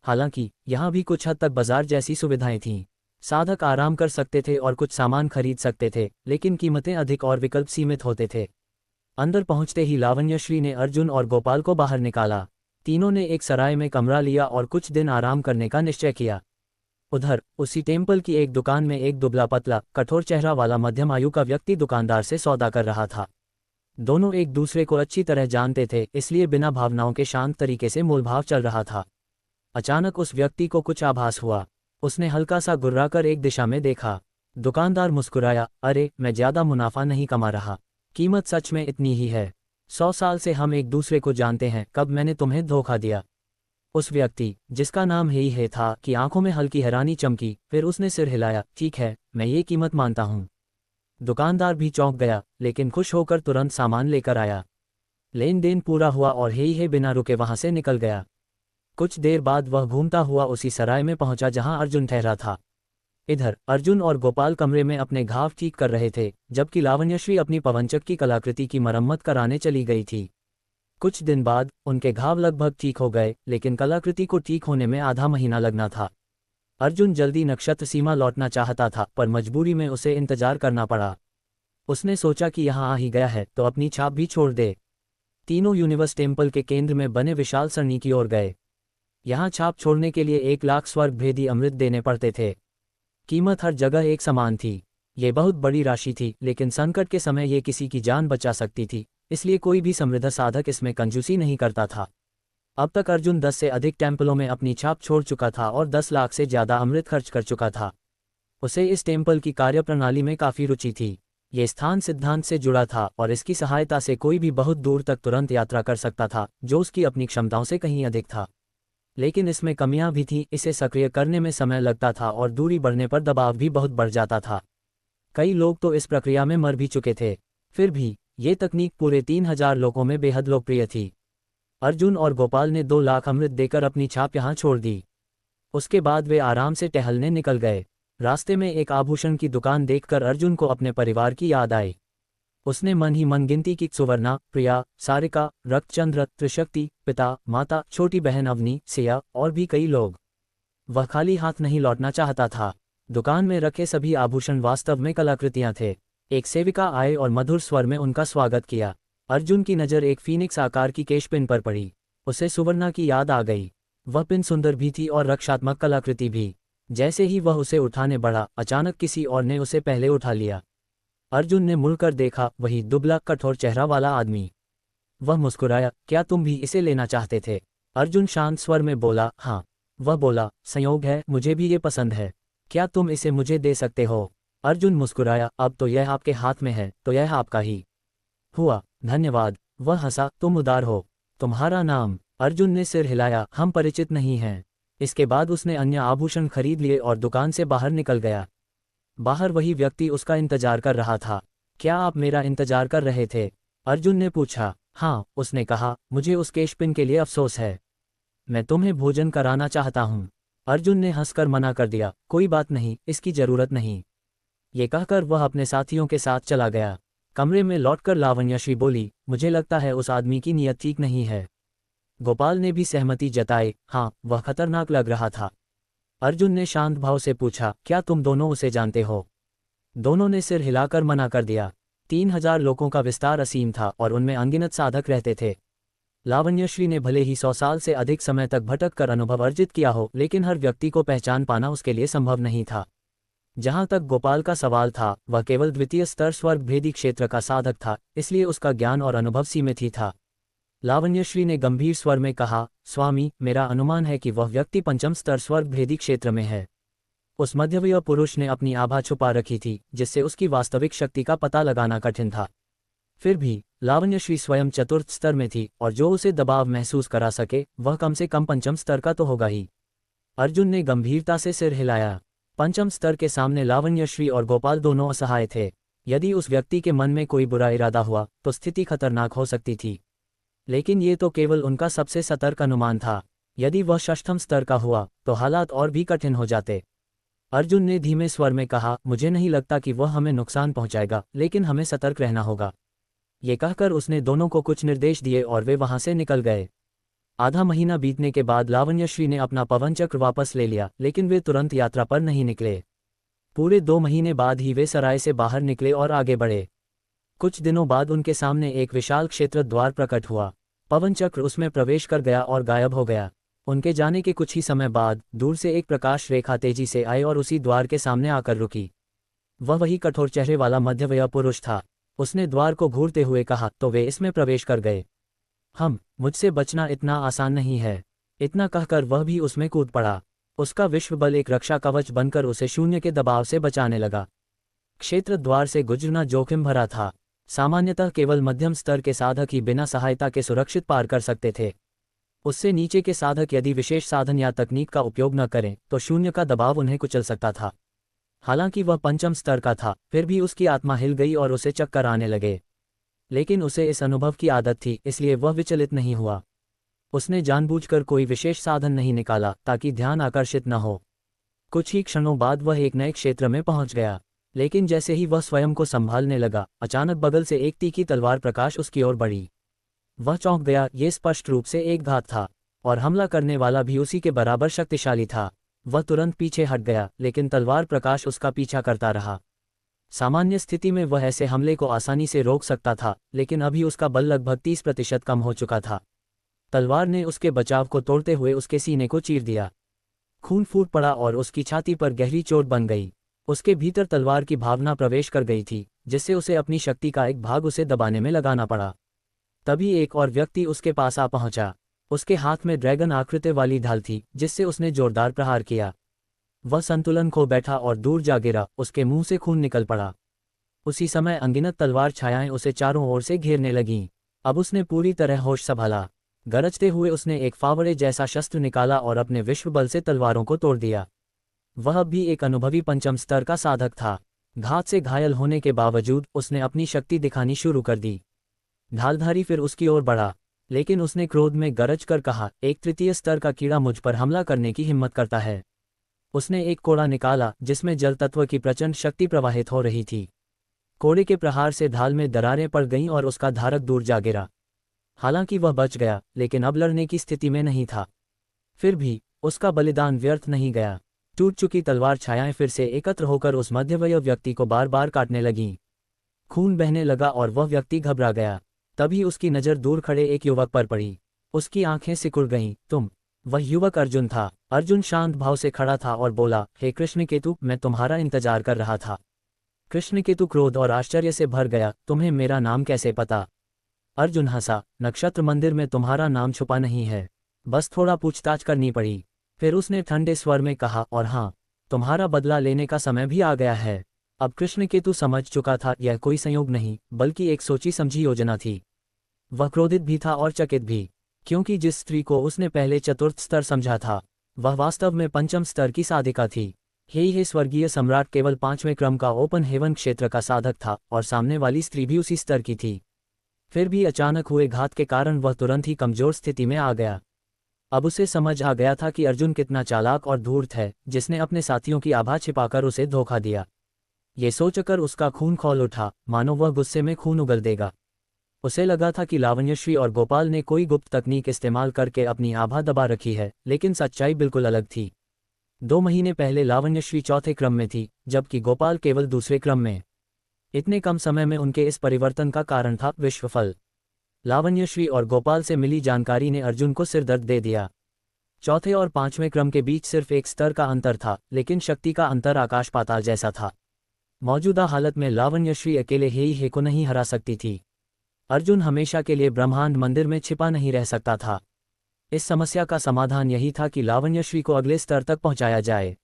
हालांकि यहाँ भी कुछ हद तक बाजार जैसी सुविधाएं थीं। साधक आराम कर सकते थे और कुछ सामान खरीद सकते थे, लेकिन कीमतें अधिक और विकल्प सीमित होते थे। अंदर पहुंचते ही लावण्यश्री ने अर्जुन और गोपाल को बाहर निकाला। तीनों ने एक सराय में कमरा लिया और कुछ दिन आराम करने का निश्चय किया। उधर उसी टेम्पल की एक दुकान में एक दुबला पतला कठोर चेहरा वाला मध्यम आयु का व्यक्ति दुकानदार से सौदा कर रहा था। दोनों एक दूसरे को अच्छी तरह जानते थे, इसलिए बिना भावनाओं के शांत तरीके से मोलभाव चल रहा था। अचानक उस व्यक्ति को कुछ आभास हुआ। उसने हल्का सा गुर्राकर एक दिशा में देखा। दुकानदार मुस्कुराया, अरे, मैं ज्यादा मुनाफा नहीं कमा रहा, कीमत सच में इतनी ही है। 100 साल से हम एक दूसरे को जानते हैं, कब मैंने तुम्हें धोखा दिया? उस व्यक्ति, जिसका नाम ही है था, की आंखों में हल्की हैरानी चमकी। फिर उसने सिर हिलाया, ठीक है, मैं ये कीमत मानता हूँ। दुकानदार भी चौंक गया, लेकिन खुश होकर तुरंत सामान लेकर आया। लेन देन पूरा हुआ और हे बिना रुके वहां से निकल गया। कुछ देर बाद वह घूमता हुआ उसी सराय में पहुंचा जहां अर्जुन ठहरा था। इधर अर्जुन और गोपाल कमरे में अपने घाव ठीक कर रहे थे, जबकि लावण्यश्री अपनी पवनचक्र की कलाकृति की मरम्मत कराने चली गई थी। कुछ दिन बाद उनके घाव लगभग ठीक हो गए, लेकिन कलाकृति को ठीक होने में आधा महीना लगना था। अर्जुन जल्दी नक्षत्र सीमा लौटना चाहता था, पर मजबूरी में उसे इंतजार करना पड़ा। उसने सोचा कि यहाँ आ ही गया है तो अपनी छाप भी छोड़ दे। तीनों यूनिवर्स टेम्पल के केंद्र में बने विशाल सरणी की ओर गए। यहाँ छाप छोड़ने के लिए 1 लाख स्वर्ग भेदी अमृत देने पड़ते थे। कीमत हर जगह एक समान थी। ये बहुत बड़ी राशि थी, लेकिन संकट के समय ये किसी की जान बचा सकती थी, इसलिए कोई भी समृद्ध साधक इसमें कंजूसी नहीं करता था। अब तक अर्जुन 10 से अधिक टेम्पलों में अपनी छाप छोड़ चुका था और 10 लाख से ज़्यादा अमृत खर्च कर चुका था। उसे इस टेम्पल की कार्यप्रणाली में काफ़ी रुचि थी। ये स्थान सिद्धांत से जुड़ा था और इसकी सहायता से कोई भी बहुत दूर तक तुरंत यात्रा कर सकता था, जो उसकी अपनी क्षमताओं से कहीं अधिक था। लेकिन इसमें कमियां भी थीं। इसे सक्रिय करने में समय लगता था और दूरी बढ़ने पर दबाव भी बहुत बढ़ जाता था। कई लोग तो इस प्रक्रिया में मर भी चुके थे। फिर भी ये तकनीक पूरे 3000 लोगों में बेहद लोकप्रिय थी। अर्जुन और गोपाल ने 2 लाख अमृत देकर अपनी छाप यहाँ छोड़ दी। उसके बाद वे आराम से टहलने निकल गए। रास्ते में एक आभूषण की दुकान देखकर अर्जुन को अपने परिवार की याद आई। उसने मन ही मन गिनती की सुवर्णा, प्रिया, सारिका, रक्तचंद्र, त्रिशक्ति, पिता, माता, छोटी बहन अवनी, सिया और भी कई लोग। वह खाली हाथ नहीं लौटना चाहता था। दुकान में रखे सभी आभूषण वास्तव में कलाकृतियां थे। एक सेविका आए और मधुर स्वर में उनका स्वागत किया। अर्जुन की नज़र एक फीनिक्स आकार की केश पिन पर पड़ी। उसे सुवर्णा की याद आ गई। वह पिन सुंदर भी थी और रक्षात्मक कलाकृति भी। जैसे ही वह उसे उठाने बढ़ा, अचानक किसी और ने उसे पहले उठा लिया। अर्जुन ने मुड़कर देखा, वही दुबला कठोर चेहरा वाला आदमी। वह मुस्कुराया, क्या तुम भी इसे लेना चाहते थे? अर्जुन शांत स्वर में बोला, हाँ। वह बोला, संयोग है, मुझे भी ये पसंद है। क्या तुम इसे मुझे दे सकते हो? अर्जुन मुस्कुराया, अब तो यह आपके हाथ में है, तो यह आपका ही हुआ। धन्यवाद। वह हंसा, तुम उदार हो। तुम्हारा नाम? अर्जुन ने सिर हिलाया, हम परिचित नहीं हैं। इसके बाद उसने अन्य आभूषण खरीद लिए और दुकान से बाहर निकल गया। बाहर वही व्यक्ति उसका इंतजार कर रहा था। क्या आप मेरा इंतजार कर रहे थे? अर्जुन ने पूछा। हाँ, उसने कहा, मुझे उस केशपिन के लिए अफसोस है। मैं तुम्हें भोजन कराना चाहता हूँ। अर्जुन ने हंसकर मना कर दिया, कोई बात नहीं, इसकी जरूरत नहीं। ये कहकर वह अपने साथियों के साथ चला गया। कमरे में लौटकर लावण्यश्री बोली, मुझे लगता है उस आदमी की नीयत ठीक नहीं है। गोपाल ने भी सहमति जताई, हाँ, वह खतरनाक लग रहा था। अर्जुन ने शांत भाव से पूछा, क्या तुम दोनों उसे जानते हो? दोनों ने सिर हिलाकर मना कर दिया। 3000 लोगों का विस्तार असीम था और उनमें अनगिनत साधक रहते थे। लावण्यश्री ने भले ही 100 साल से अधिक समय तक भटक कर अनुभव अर्जित किया हो, लेकिन हर व्यक्ति को पहचान पाना उसके लिए संभव नहीं था। जहां तक गोपाल का सवाल था, वह केवल द्वितीय स्तर स्वर्ग भेदी क्षेत्र का साधक था, इसलिए उसका ज्ञान और अनुभव सीमित ही था। लावण्यश्री ने गंभीर स्वर में कहा, स्वामी, मेरा अनुमान है कि वह व्यक्ति 5म स्तर स्वर्ग भेदी क्षेत्र में है। उस मध्यवयी पुरुष ने अपनी आभा छुपा रखी थी, जिससे उसकी वास्तविक शक्ति का पता लगाना कठिन था। फिर भी लावण्यश्री स्वयं 4th स्तर में थी और जो उसे दबाव महसूस करा सके, वह कम से कम 5म स्तर का तो होगा ही। अर्जुन ने गंभीरता से सिर हिलाया। 5म स्तर के सामने लावण्यश्री और गोपाल दोनों असहाय थे। यदि उस व्यक्ति के मन में कोई बुरा इरादा हुआ, तो स्थिति खतरनाक हो सकती थी। लेकिन ये तो केवल उनका सबसे सतर्क अनुमान था। यदि वह 6ठ स्तर का हुआ, तो हालात और भी कठिन हो जाते। अर्जुन ने धीमे स्वर में कहा, मुझे नहीं लगता कि वह हमें नुकसान पहुंचाएगा, लेकिन हमें सतर्क रहना होगा। ये कहकर उसने दोनों को कुछ निर्देश दिए और वे वहां से निकल गए। आधा महीना बीतने के बाद लावण्यश्री ने अपना पवन चक्र वापस ले लिया, लेकिन वे तुरंत यात्रा पर नहीं निकले। पूरे 2 महीने बाद ही वे सराय से बाहर निकले और आगे बढ़े। कुछ दिनों बाद उनके सामने एक विशाल क्षेत्र द्वार प्रकट हुआ। पवन चक्र उसमें प्रवेश कर गया और गायब हो गया। उनके जाने के कुछ ही समय बाद दूर से एक प्रकाश रेखा तेजी से आई और उसी द्वार के सामने आकर रुकी। वह वही कठोर चेहरे वाला मध्यवयी पुरुष था। उसने द्वार को घूरते हुए कहा, तो वे इसमें प्रवेश कर गए। मुझसे बचना इतना आसान नहीं है। इतना कहकर वह भी उसमें कूद पड़ा। उसका विश्व बल एक रक्षा कवच बनकर उसे शून्य के दबाव से बचाने लगा। क्षेत्र द्वार से गुजरना जोखिम भरा था। सामान्यतः केवल मध्यम स्तर के साधक ही बिना सहायता के सुरक्षित पार कर सकते थे। उससे नीचे के साधक यदि विशेष साधन या तकनीक का उपयोग न करें, तो शून्य का दबाव उन्हें कुचल सकता था। हालांकि वह 5म स्तर का था, फिर भी उसकी आत्मा हिल गई और उसे चक्कर आने लगे। लेकिन उसे इस अनुभव की आदत थी, इसलिए वह विचलित नहीं हुआ। उसने जानबूझकर कोई विशेष साधन नहीं निकाला ताकि ध्यान आकर्षित न हो। कुछ ही क्षणों बाद वह एक नए क्षेत्र में पहुंच गया। लेकिन जैसे ही वह स्वयं को संभालने लगा, अचानक बगल से एक तीखी तलवार प्रकाश उसकी ओर बढ़ी। वह चौंक गया। ये स्पष्ट रूप से एक घात था और हमला करने वाला भी उसी के बराबर शक्तिशाली था। वह तुरंत पीछे हट गया, लेकिन तलवार प्रकाश उसका पीछा करता रहा। सामान्य स्थिति में वह ऐसे हमले को आसानी से रोक सकता था, लेकिन अभी उसका बल लगभग 30% कम हो चुका था। तलवार ने उसके बचाव को तोड़ते हुए उसके सीने को चीर दिया। खून फूट पड़ा और उसकी छाती पर गहरी चोट बन गई। उसके भीतर तलवार की भावना प्रवेश कर गई थी, जिससे उसे अपनी शक्ति का एक भाग उसे दबाने में लगाना पड़ा। तभी एक और व्यक्ति उसके पास आ पहुंचा। उसके हाथ में ड्रैगन आकृति वाली ढाल थी, जिससे उसने जोरदार प्रहार किया। वह संतुलन खो बैठा और दूर जा गिरा, उसके मुंह से खून निकल पड़ा। उसी समय अनगिनत तलवार छायाएं उसे चारों ओर से घेरने लगीं। अब उसने पूरी तरह होश संभाला। गरजते हुए उसने एक फावड़े जैसा शस्त्र निकाला और अपने विश्व बल से तलवारों को तोड़ दिया। वह भी एक अनुभवी पंचम स्तर का साधक था। घात से घायल होने के बावजूद उसने अपनी शक्ति दिखानी शुरू कर दी। ढालधारी फिर उसकी ओर बढ़ा, लेकिन उसने क्रोध में गरज कर कहा, एक तृतीय स्तर का कीड़ा मुझ पर हमला करने की हिम्मत करता है। उसने एक कोड़ा निकाला जिसमें जल तत्व की प्रचंड शक्ति प्रवाहित हो रही थी। कोड़े के प्रहार से ढाल में दरारें पड़ गईं और उसका धारक दूर जा गिरा। हालांकि वह बच गया, लेकिन अब लड़ने की स्थिति में नहीं था। फिर भी उसका बलिदान व्यर्थ नहीं गया। टूट चुकी तलवार छायाएं फिर से एकत्र होकर उस मध्यवयस्क व्यक्ति को बार बार काटने लगीं। खून बहने लगा और वह व्यक्ति घबरा गया। तभी उसकी नज़र दूर खड़े एक युवक पर पड़ी। उसकी आंखें सिकुड़ गईं। तुम? वह युवक अर्जुन था। अर्जुन शांत भाव से खड़ा था और बोला, हे कृष्णकेतु, मैं तुम्हारा इंतजार कर रहा था। कृष्णकेतु क्रोध और आश्चर्य से भर गया, तुम्हें मेरा नाम कैसे पता? अर्जुन हंसा, नक्षत्र मंदिर में तुम्हारा नाम छुपा नहीं है, बस थोड़ा पूछताछ करनी पड़ी। फिर उसने ठंडे स्वर में कहा, और हाँ, तुम्हारा बदला लेने का समय भी आ गया है। अब कृष्णकेतु समझ चुका था यह कोई संयोग नहीं, बल्कि एक सोची समझी योजना थी। वह क्रोधित भी था और चकित भी, क्योंकि जिस स्त्री को उसने पहले चतुर्थ स्तर समझा था, वह वास्तव में पंचम स्तर की साधिका थी। हे स्वर्गीय सम्राट केवल 5वें क्रम का ओपन हेवन क्षेत्र का साधक था और सामने वाली स्त्री भी उसी स्तर की थी। फिर भी अचानक हुए घात के कारण वह तुरंत ही कमजोर स्थिति में आ गया। अब उसे समझ आ गया था कि अर्जुन कितना चालाक और धूर्त है, जिसने अपने साथियों की आभा छिपाकर उसे धोखा दिया। ये सोचकर उसका खून खौल उठा, मानो वह गुस्से में खून उगल देगा। उसे लगा था कि लावण्यश्री और गोपाल ने कोई गुप्त तकनीक इस्तेमाल करके अपनी आभा दबा रखी है, लेकिन सच्चाई बिल्कुल अलग थी। 2 महीने पहले लावण्यश्री चौथे क्रम में थी, जबकि गोपाल केवल दूसरे क्रम में। इतने कम समय में उनके इस परिवर्तन का कारण था विश्वफल। लावण्यश्री और गोपाल से मिली जानकारी ने अर्जुन को सिरदर्द दे दिया। चौथे और 5वें क्रम के बीच सिर्फ एक स्तर का अंतर था, लेकिन शक्ति का अंतर आकाश पाताल जैसा था। मौजूदा हालत में लावण्यश्री अकेले हे को नहीं हरा सकती थी। अर्जुन हमेशा के लिए ब्रह्मांड मंदिर में छिपा नहीं रह सकता था। इस समस्या का समाधान यही था कि लावण्यश्री को अगले स्तर तक पहुंचाया जाए।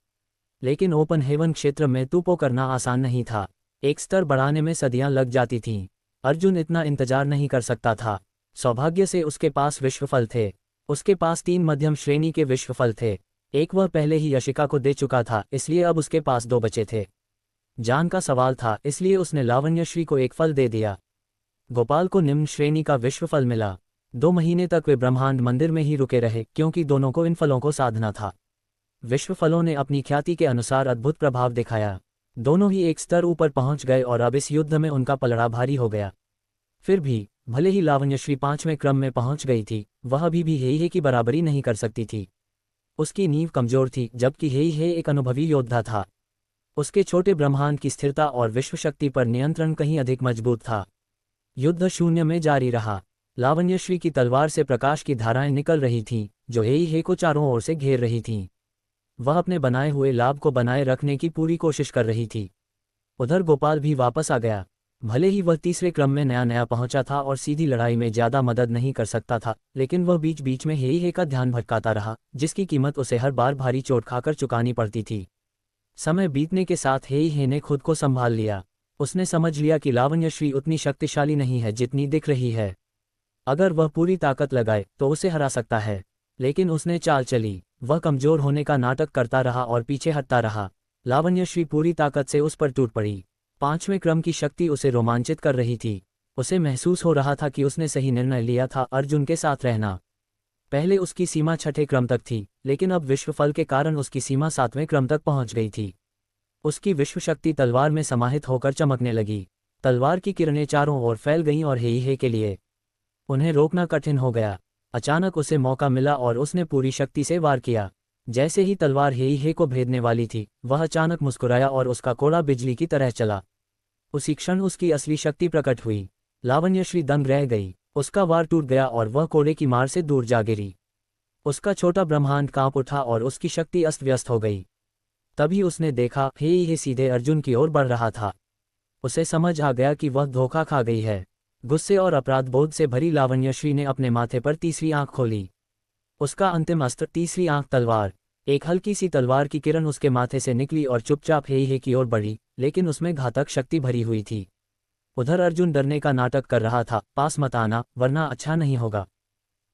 लेकिन ओपन हेवन क्षेत्र में तूपो करना आसान नहीं था। एक स्तर बढ़ाने में सदियां लग जाती थीं। अर्जुन इतना इंतजार नहीं कर सकता था। सौभाग्य से उसके पास विश्वफल थे। उसके पास 3 मध्यम श्रेणी के विश्वफल थे। एक वह पहले ही यशिका को दे चुका था, इसलिए अब उसके पास 2 बचे थे। जान का सवाल था, इसलिए उसने लावण्यश्री को एक फल दे दिया। गोपाल को निम्न श्रेणी का विश्वफल मिला। 2 महीने तक वे ब्रह्मांड मंदिर में ही रुके रहे, क्योंकि दोनों को इन फलों को साधना था। विश्वफलों ने अपनी ख्याति के अनुसार अद्भुत प्रभाव दिखाया। दोनों ही एक स्तर ऊपर पहुंच गए और अब इस युद्ध में उनका पलड़ा भारी हो गया। फिर भी भले ही लावण्यश्री 5वें क्रम में पहुंच गई थी, वह अभी भी हे की बराबरी नहीं कर सकती थी। उसकी नींव कमजोर थी, जबकि हे एक अनुभवी योद्धा था। उसके छोटे ब्रह्मांड की स्थिरता और विश्वशक्ति पर नियंत्रण कहीं अधिक मजबूत था। युद्ध शून्य में जारी रहा। लावण्यश्री की तलवार से प्रकाश की धाराएं निकल रही थीं, जो हे को चारों ओर से घेर रही थीं। वह अपने बनाए हुए लाभ को बनाए रखने की पूरी कोशिश कर रही थी। उधर गोपाल भी वापस आ गया। भले ही वह तीसरे क्रम में नया पहुंचा था और सीधी लड़ाई में ज्यादा मदद नहीं कर सकता था, लेकिन वह बीच बीच में हे का ध्यान भटकाता रहा, जिसकी कीमत उसे हर बार भारी चोट खाकर चुकानी पड़ती थी। समय बीतने के साथ हे ने खुद को संभाल लिया। उसने समझ लिया कि लावण्यश्री उतनी शक्तिशाली नहीं है जितनी दिख रही है। अगर वह पूरी ताकत लगाए तो उसे हरा सकता है। लेकिन उसने चाल चली। वह कमजोर होने का नाटक करता रहा और पीछे हटता रहा। लावण्यश्री पूरी ताकत से उस पर टूट पड़ी। 5वें क्रम की शक्ति उसे रोमांचित कर रही थी। उसे महसूस हो रहा था कि उसने सही निर्णय लिया था अर्जुन के साथ रहना। पहले उसकी सीमा 6ठे क्रम तक थी, लेकिन अब विश्वफल के कारण उसकी सीमा 7वें क्रम तक पहुंच गई थी। उसकी विश्वशक्ति तलवार में समाहित होकर चमकने लगी। तलवार की किरणें चारों ओर फैल गईं और हे के लिए उन्हें रोकना कठिन हो गया। अचानक उसे मौका मिला और उसने पूरी शक्ति से वार किया। जैसे ही तलवार हे को भेदने वाली थी, वह अचानक मुस्कुराया और उसका कोड़ा बिजली की तरह चला। उसी क्षण उसकी असली शक्ति प्रकट हुई। लावण्यश्री दंग रह गई। उसका वार टूट गया और वह कोड़े की मार से दूर जा गिरी। उसका छोटा ब्रह्मांड कांप उठा और उसकी शक्ति अस्त व्यस्त हो गई। तभी उसने देखा हे सीधे अर्जुन की ओर बढ़ रहा था। उसे समझ आ गया कि वह धोखा खा गई है। गुस्से और अपराध बोध से भरी लावण्यश्री ने अपने माथे पर तीसरी आंख खोली। उसका अंतिम अस्त्र तीसरी आंख तलवार। एक हल्की सी तलवार की किरण उसके माथे से निकली और चुपचाप हे की ओर बढ़ी, लेकिन उसमें घातक शक्ति भरी हुई थी। उधर अर्जुन डरने का नाटक कर रहा था, पास मत आना वरना अच्छा नहीं होगा।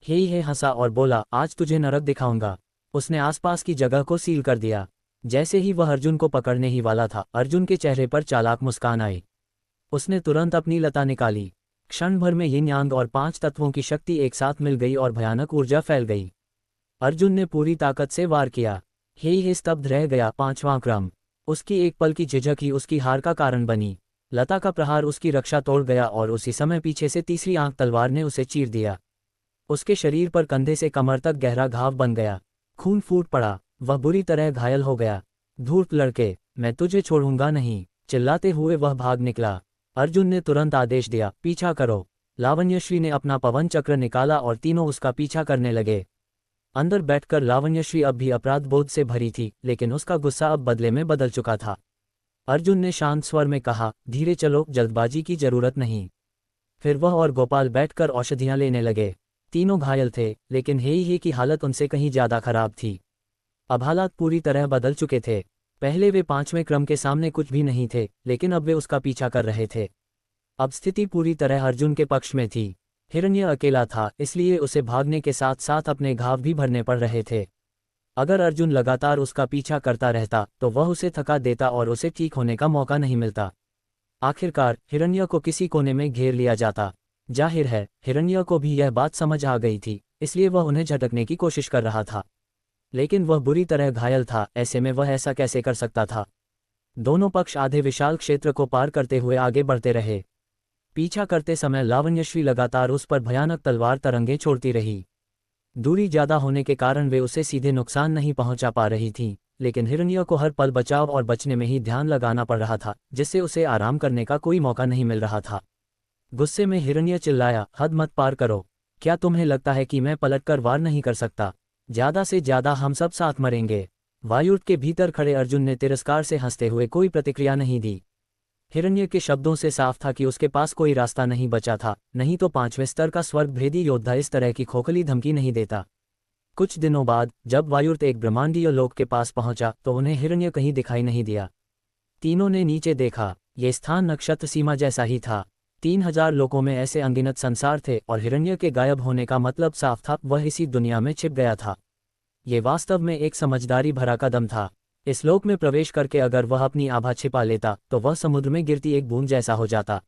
हे हंसा और बोला, आज तुझे नरक दिखाऊंगा। उसने आसपास की जगह को सील कर दिया। जैसे ही वह अर्जुन को पकड़ने ही वाला था, अर्जुन के चेहरे पर चालाक मुस्कान आई। उसने तुरंत अपनी लता निकाली। क्षण भर में यिन यांग और 5 तत्वों की शक्ति एक साथ मिल गई और भयानक ऊर्जा फैल गई। अर्जुन ने पूरी ताकत से वार किया। हे स्तब्ध रह गया। 5वां क्रम। उसकी एक पल की झिझक ही उसकी हार का कारण बनी। लता का प्रहार उसकी रक्षा तोड़ गया और उसी समय पीछे से तीसरी आंख तलवार ने उसे चीर दिया। उसके शरीर पर कंधे से कमर तक गहरा घाव बन गया। खून फूट पड़ा। वह बुरी तरह घायल हो गया। धूर्त लड़के, मैं तुझे छोड़ूंगा नहीं, चिल्लाते हुए वह भाग निकला। अर्जुन ने तुरंत आदेश दिया, पीछा करो। लावण्यश्री ने अपना पवन चक्र निकाला और तीनों उसका पीछा करने लगे। अंदर बैठकर लावण्यश्री अब भी अपराध बोध से भरी थी, लेकिन उसका गुस्सा अब बदले में बदल चुका था। अर्जुन ने शांत स्वर में कहा, धीरे चलो, जल्दबाजी की जरूरत नहीं। फिर वह और गोपाल बैठकर औषधियां लेने लगे। तीनों घायल थे, लेकिन हे की हालत उनसे कहीं ज्यादा खराब थी। अब हालात पूरी तरह बदल चुके थे। पहले वे 5वें क्रम के सामने कुछ भी नहीं थे, लेकिन अब वे उसका पीछा कर रहे थे। अब स्थिति पूरी तरह अर्जुन के पक्ष में थी। हिरण्य अकेला था, इसलिए उसे भागने के साथ साथ अपने घाव भी भरने पड़ रहे थे। अगर अर्जुन लगातार उसका पीछा करता रहता तो वह उसे थका देता और उसे ठीक होने का मौका नहीं मिलता। आखिरकार हिरण्य को किसी कोने में घेर लिया जाता। जाहिर है हिरण्य को भी यह बात समझ आ गई थी, इसलिए वह उन्हें झटकने की कोशिश कर रहा था। लेकिन वह बुरी तरह घायल था, ऐसे में वह ऐसा कैसे कर सकता था। दोनों पक्ष आधे विशाल क्षेत्र को पार करते हुए आगे बढ़ते रहे। पीछा करते समय लावण्यश्री लगातार उस पर भयानक तलवार तरंगे छोड़ती रही। दूरी ज्यादा होने के कारण वे उसे सीधे नुकसान नहीं पहुंचा पा रही थीं, लेकिन हिरण्य को हर पल बचाव और बचने में ही ध्यान लगाना पड़ रहा था, जिससे उसे आराम करने का कोई मौका नहीं मिल रहा था। गुस्से में हिरण्य चिल्लाया, हद मत पार करो। क्या तुम्हें लगता है कि मैं पलटकर वार नहीं कर सकता? ज्यादा से ज्यादा हम सब साथ मरेंगे। वायुर्त के भीतर खड़े अर्जुन ने तिरस्कार से हंसते हुए कोई प्रतिक्रिया नहीं दी। हिरण्य के शब्दों से साफ था कि उसके पास कोई रास्ता नहीं बचा था, नहीं तो 5वें स्तर का स्वर्गभेदी योद्धा इस तरह की खोखली धमकी नहीं देता। कुछ दिनों बाद जब वायुर्त एक ब्रह्मांडीय लोक के पास पहुंचा तो उन्हें हिरण्य कहीं दिखाई नहीं दिया। तीनों ने नीचे देखा। ये स्थान नक्षत्र सीमा जैसा ही था। 3000 लोकों में ऐसे अनगिनत संसार थे और हिरण्य के गायब होने का मतलब साफ था, वह इसी दुनिया में छिप गया था। ये वास्तव में एक समझदारी भरा कदम था। इस लोक में प्रवेश करके अगर वह अपनी आभा छिपा लेता तो वह समुद्र में गिरती एक बूंद जैसा हो जाता।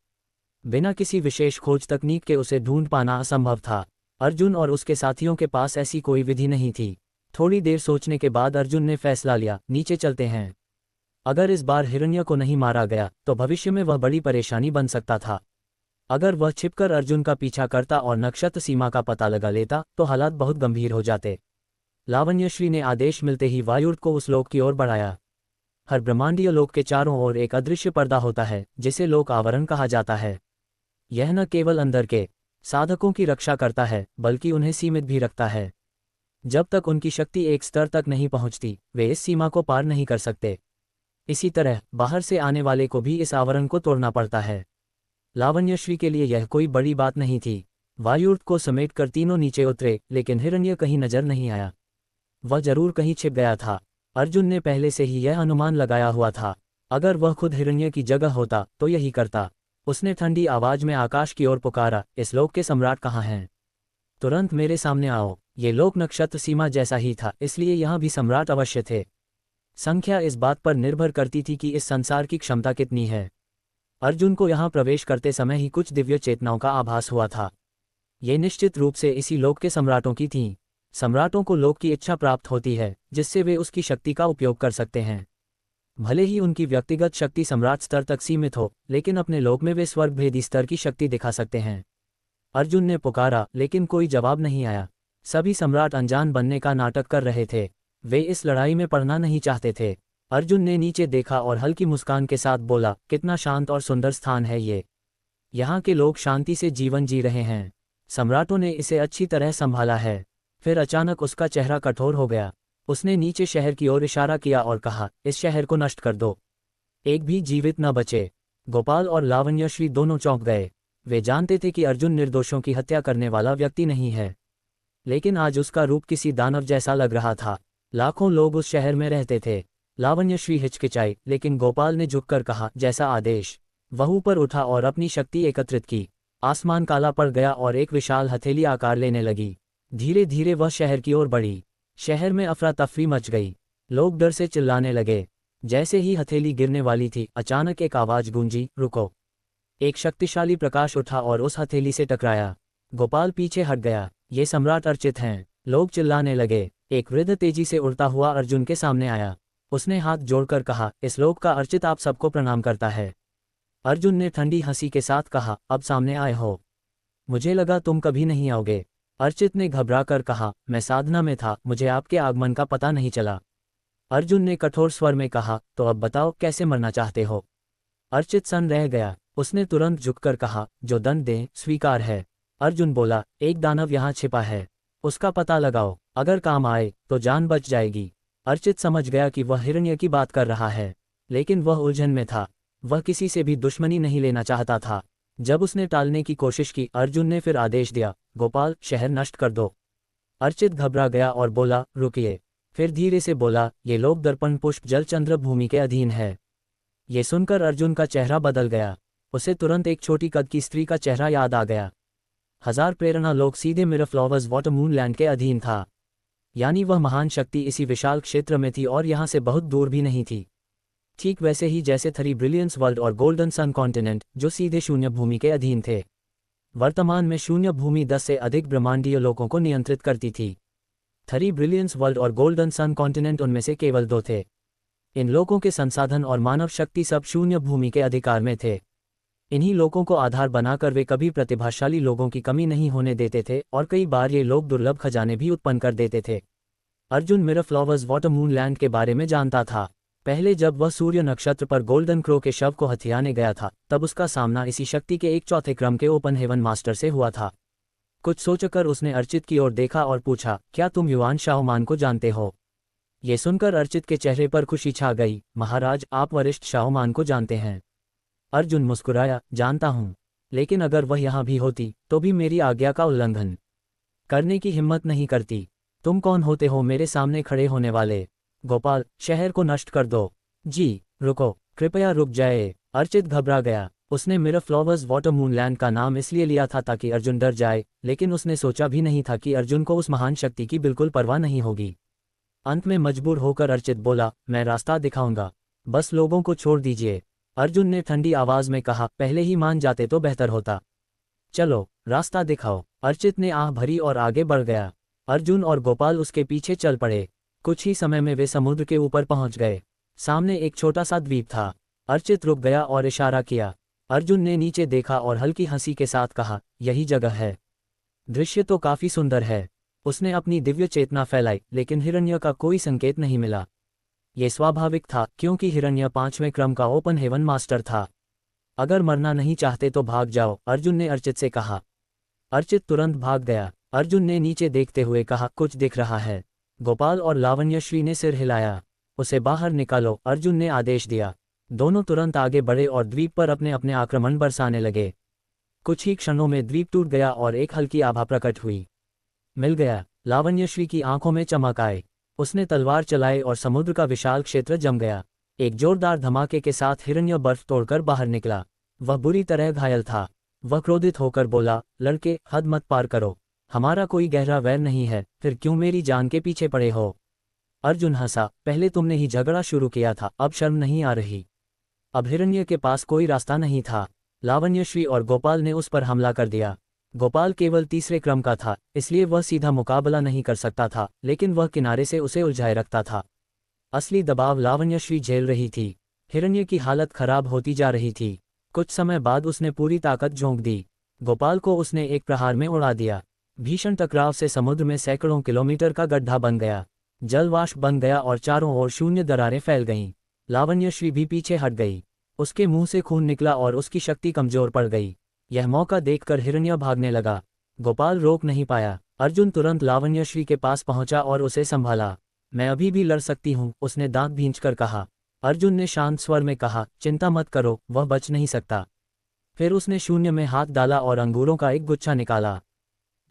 बिना किसी विशेष खोज तकनीक के उसे ढूंढ पाना असंभव था। अर्जुन और उसके साथियों के पास ऐसी कोई विधि नहीं थी। थोड़ी देर सोचने के बाद अर्जुन ने फैसला लिया, नीचे चलते हैं। अगर इस बार हिरण्य को नहीं मारा गया तो भविष्य में वह बड़ी परेशानी बन सकता था। अगर वह छिपकर अर्जुन का पीछा करता और नक्षत्र सीमा का पता लगा लेता तो हालात बहुत गंभीर हो जाते। लावण्यश्री ने आदेश मिलते ही वायुर्त को उस लोक की ओर बढ़ाया। हर ब्रह्मांडीय लोक के चारों ओर एक अदृश्य पर्दा होता है, जिसे लोक आवरण कहा जाता है। यह न केवल अंदर के साधकों की रक्षा करता है, बल्कि उन्हें सीमित भी रखता है। जब तक उनकी शक्ति एक स्तर तक नहीं पहुंचती, वे इस सीमा को पार नहीं कर सकते। इसी तरह बाहर से आने वाले को भी इस आवरण को तोड़ना पड़ता है। लावण्यश्री के लिए यह कोई बड़ी बात नहीं थी। वायुर्त को समेटकर तीनों नीचे उतरे, लेकिन हिरण्य कहीं नजर नहीं आया। वह जरूर कहीं छिप गया था। अर्जुन ने पहले से ही यह अनुमान लगाया हुआ था। अगर वह खुद हिरण्य की जगह होता तो यही करता। उसने ठंडी आवाज में आकाश की ओर पुकारा, इस लोक के सम्राट कहाँ हैं? तुरंत मेरे सामने आओ। ये लोक नक्षत्र सीमा जैसा ही था, इसलिए यहाँ भी सम्राट अवश्य थे। संख्या इस बात पर निर्भर करती थी कि इस संसार की क्षमता कितनी है। अर्जुन को यहाँ प्रवेश करते समय ही कुछ दिव्य चेतनाओं का आभास हुआ था। ये निश्चित रूप से इसी लोक के सम्राटों की थीं। सम्राटों को लोक की इच्छा प्राप्त होती है, जिससे वे उसकी शक्ति का उपयोग कर सकते हैं। भले ही उनकी व्यक्तिगत शक्ति सम्राट स्तर तक सीमित हो, लेकिन अपने लोक में वे स्वर्गभेदी स्तर की शक्ति दिखा सकते हैं। अर्जुन ने पुकारा, लेकिन कोई जवाब नहीं आया। सभी सम्राट अनजान बनने का नाटक कर रहे थे। वे इस लड़ाई में पड़ना नहीं चाहते थे। अर्जुन ने नीचे देखा और हल्की मुस्कान के साथ बोला, कितना शांत और सुंदर स्थान है ये। यहाँ के लोग शांति से जीवन जी रहे हैं। सम्राटों ने इसे अच्छी तरह संभाला है। फिर अचानक उसका चेहरा कठोर हो गया। उसने नीचे शहर की ओर इशारा किया और कहा, इस शहर को नष्ट कर दो, एक भी जीवित न बचे। गोपाल और लावण्यश्री दोनों चौंक गए। वे जानते थे कि अर्जुन निर्दोषों की हत्या करने वाला व्यक्ति नहीं है, लेकिन आज उसका रूप किसी दानव जैसा लग रहा था। लाखों लोग उस शहर में रहते थे। लावण्यश्री हिचकिचाई, लेकिन गोपाल ने झुककर कहा, जैसा आदेश। वह ऊपर उठा और अपनी शक्ति एकत्रित की। आसमान काला पड़ गया और एक विशाल हथेली आकार लेने लगी। धीरे धीरे वह शहर की ओर बढ़ी। शहर में अफरा तफरी मच गई। लोग डर से चिल्लाने लगे। जैसे ही हथेली गिरने वाली थी, अचानक एक आवाज गूंजी, रुको। एक शक्तिशाली प्रकाश उठा और उस हथेली से टकराया। गोपाल पीछे हट गया। ये सम्राट अर्चित हैं। लोग चिल्लाने लगे। एक वृद्ध तेजी से उड़ता हुआ अर्जुन के सामने आया। उसने हाथ जोड़कर कहा, इस लोक का अर्चित आप सबको प्रणाम करता है। अर्जुन ने ठंडी हंसी के साथ कहा, अब सामने आए हो, मुझे लगा तुम कभी नहीं आओगे। अर्चित ने घबराकर कहा, मैं साधना में था, मुझे आपके आगमन का पता नहीं चला। अर्जुन ने कठोर स्वर में कहा, तो अब बताओ कैसे मरना चाहते हो। अर्चित सन्न रह गया। उसने तुरंत झुककर कहा, जो दंड दें स्वीकार है। अर्जुन बोला, एक दानव यहाँ छिपा है, उसका पता लगाओ, अगर काम आए तो जान बच जाएगी। अर्चित समझ गया कि वह हिरण्य की बात कर रहा है, लेकिन वह उलझन में था। वह किसी से भी दुश्मनी नहीं लेना चाहता था। जब उसने टालने की कोशिश की, अर्जुन ने फिर आदेश दिया, गोपाल, शहर नष्ट कर दो। अर्चित घबरा गया और बोला, रुकिए। फिर धीरे से बोला, ये लोक दर्पण पुष्प जल चंद्र भूमि के अधीन है। ये सुनकर अर्जुन का चेहरा बदल गया। उसे तुरंत एक छोटी कद की स्त्री का चेहरा याद आ गया। हजार प्रेरणा लोक सीधे mirror flowers water moon land के अधीन था। यानी वह महान शक्ति इसी विशाल क्षेत्र में थी और यहाँ से बहुत दूर भी नहीं थी। ठीक वैसे ही जैसे थ्री ब्रिलियंस वर्ल्ड और गोल्डन सन कॉन्टिनेंट, जो सीधे शून्य भूमि के अधीन थे। वर्तमान में शून्य भूमि 10 से अधिक ब्रह्मांडीय लोकों को नियंत्रित करती थी। थ्री ब्रिलियंस वर्ल्ड और गोल्डन सन कॉन्टिनेंट उनमें से केवल 2 थे। इन लोकों के संसाधन और मानव शक्ति सब शून्य भूमि के अधिकार में थे। इन्हीं लोगों को आधार बनाकर वे कभी प्रतिभाशाली लोगों की कमी नहीं होने देते थे और कई बार ये लोग दुर्लभ खजाने भी उत्पन्न कर देते थे। Arjun mirror flowers water moon land के बारे में जानता था। पहले जब वह सूर्य नक्षत्र पर गोल्डन क्रो के शव को हथियाने गया था, तब उसका सामना इसी शक्ति के एक चौथे क्रम के ओपन हेवन मास्टर से हुआ था। कुछ सोचकर उसने अर्चित की ओर देखा और पूछा, क्या तुम युवान शाहमान को जानते हो। ये सुनकर अर्चित के चेहरे पर खुशी छा गई। महाराज, आप वरिष्ठ शाहमान को जानते हैं। अर्जुन मुस्कुराया, जानता हूं, लेकिन अगर वह यहाँ भी होती तो भी मेरी आज्ञा का उल्लंघन करने की हिम्मत नहीं करती। तुम कौन होते हो मेरे सामने खड़े होने वाले। गोपाल, शहर को नष्ट कर दो। जी, रुको, कृपया रुक जाए। अर्चित घबरा गया। उसने mirror flowers water moon land का नाम इसलिए लिया था ताकि अर्जुन डर जाए, लेकिन उसने सोचा भी नहीं था कि अर्जुन को उस महान शक्ति की बिल्कुल परवाह नहीं होगी। अंत में मजबूर होकर अर्चित बोला, मैं रास्ता दिखाऊंगा, बस लोगों को छोड़ दीजिए। अर्जुन ने ठंडी आवाज में कहा, पहले ही मान जाते तो बेहतर होता। चलो, रास्ता दिखाओ। अर्चित ने आह भरी और आगे बढ़ गया। अर्जुन और गोपाल उसके पीछे चल पड़े। कुछ ही समय में वे समुद्र के ऊपर पहुंच गए। सामने एक छोटा सा द्वीप था। अर्चित रुक गया और इशारा किया। अर्जुन ने नीचे देखा और हल्की हंसी के साथ कहा, यही जगह है। दृश्य तो काफी सुंदर है। उसने अपनी दिव्य चेतना फैलाई, लेकिन हिरण्य का कोई संकेत नहीं मिला। ये स्वाभाविक था, क्योंकि हिरण्य 5वें क्रम का ओपन हेवन मास्टर था। अगर मरना नहीं चाहते तो भाग जाओ, अर्जुन ने अर्चित से कहा। अर्चित तुरंत भाग गया। अर्जुन ने नीचे देखते हुए कहा, कुछ दिख रहा है। गोपाल और लावण्यश्री ने सिर हिलाया। उसे बाहर निकालो, अर्जुन ने आदेश दिया। दोनों तुरंत आगे बढ़े और द्वीप पर अपने अपने आक्रमण बरसाने लगे। कुछ ही क्षणों में द्वीप टूट गया और एक हल्की आभा प्रकट हुई। मिल गया। लावण्यश्री की आंखों में चमक आई। उसने तलवार चलाई और समुद्र का विशाल क्षेत्र जम गया। एक जोरदार धमाके के साथ हिरण्य बर्फ तोड़कर बाहर निकला। वह बुरी तरह घायल था। वह क्रोधित होकर बोला, लड़के, हद मत पार करो। हमारा कोई गहरा वैर नहीं है, फिर क्यों मेरी जान के पीछे पड़े हो। अर्जुन हंसा, पहले तुमने ही झगड़ा शुरू किया था, अब शर्म नहीं आ रही। अब हिरण्य के पास कोई रास्ता नहीं था। लावण्यश्री और गोपाल ने उस पर हमला कर दिया। गोपाल केवल 3रे क्रम का था, इसलिए वह सीधा मुकाबला नहीं कर सकता था, लेकिन वह किनारे से उसे उलझाए रखता था। असली दबाव लावण्यश्री झेल रही थी। हिरण्य की हालत खराब होती जा रही थी। कुछ समय बाद उसने पूरी ताकत झोंक दी। गोपाल को उसने एक प्रहार में उड़ा दिया। भीषण टकराव से समुद्र में सैकड़ों किलोमीटर का गड्ढा बन गया। जलवाष्प बन गया और चारों ओर शून्य दरारें फैल गईं। लावण्यश्री भी पीछे हट गई। उसके मुंह से खून निकला और उसकी शक्ति कमजोर पड़ गई। यह मौका देखकर हिरण्य भागने लगा। गोपाल रोक नहीं पाया। अर्जुन तुरंत लावण्यश्री के पास पहुंचा और उसे संभाला। मैं अभी भी लड़ सकती हूँ, उसने दांत भींचकर कहा। अर्जुन ने शांत स्वर में कहा, चिंता मत करो, वह बच नहीं सकता। फिर उसने शून्य में हाथ डाला और अंगूरों का एक गुच्छा निकाला।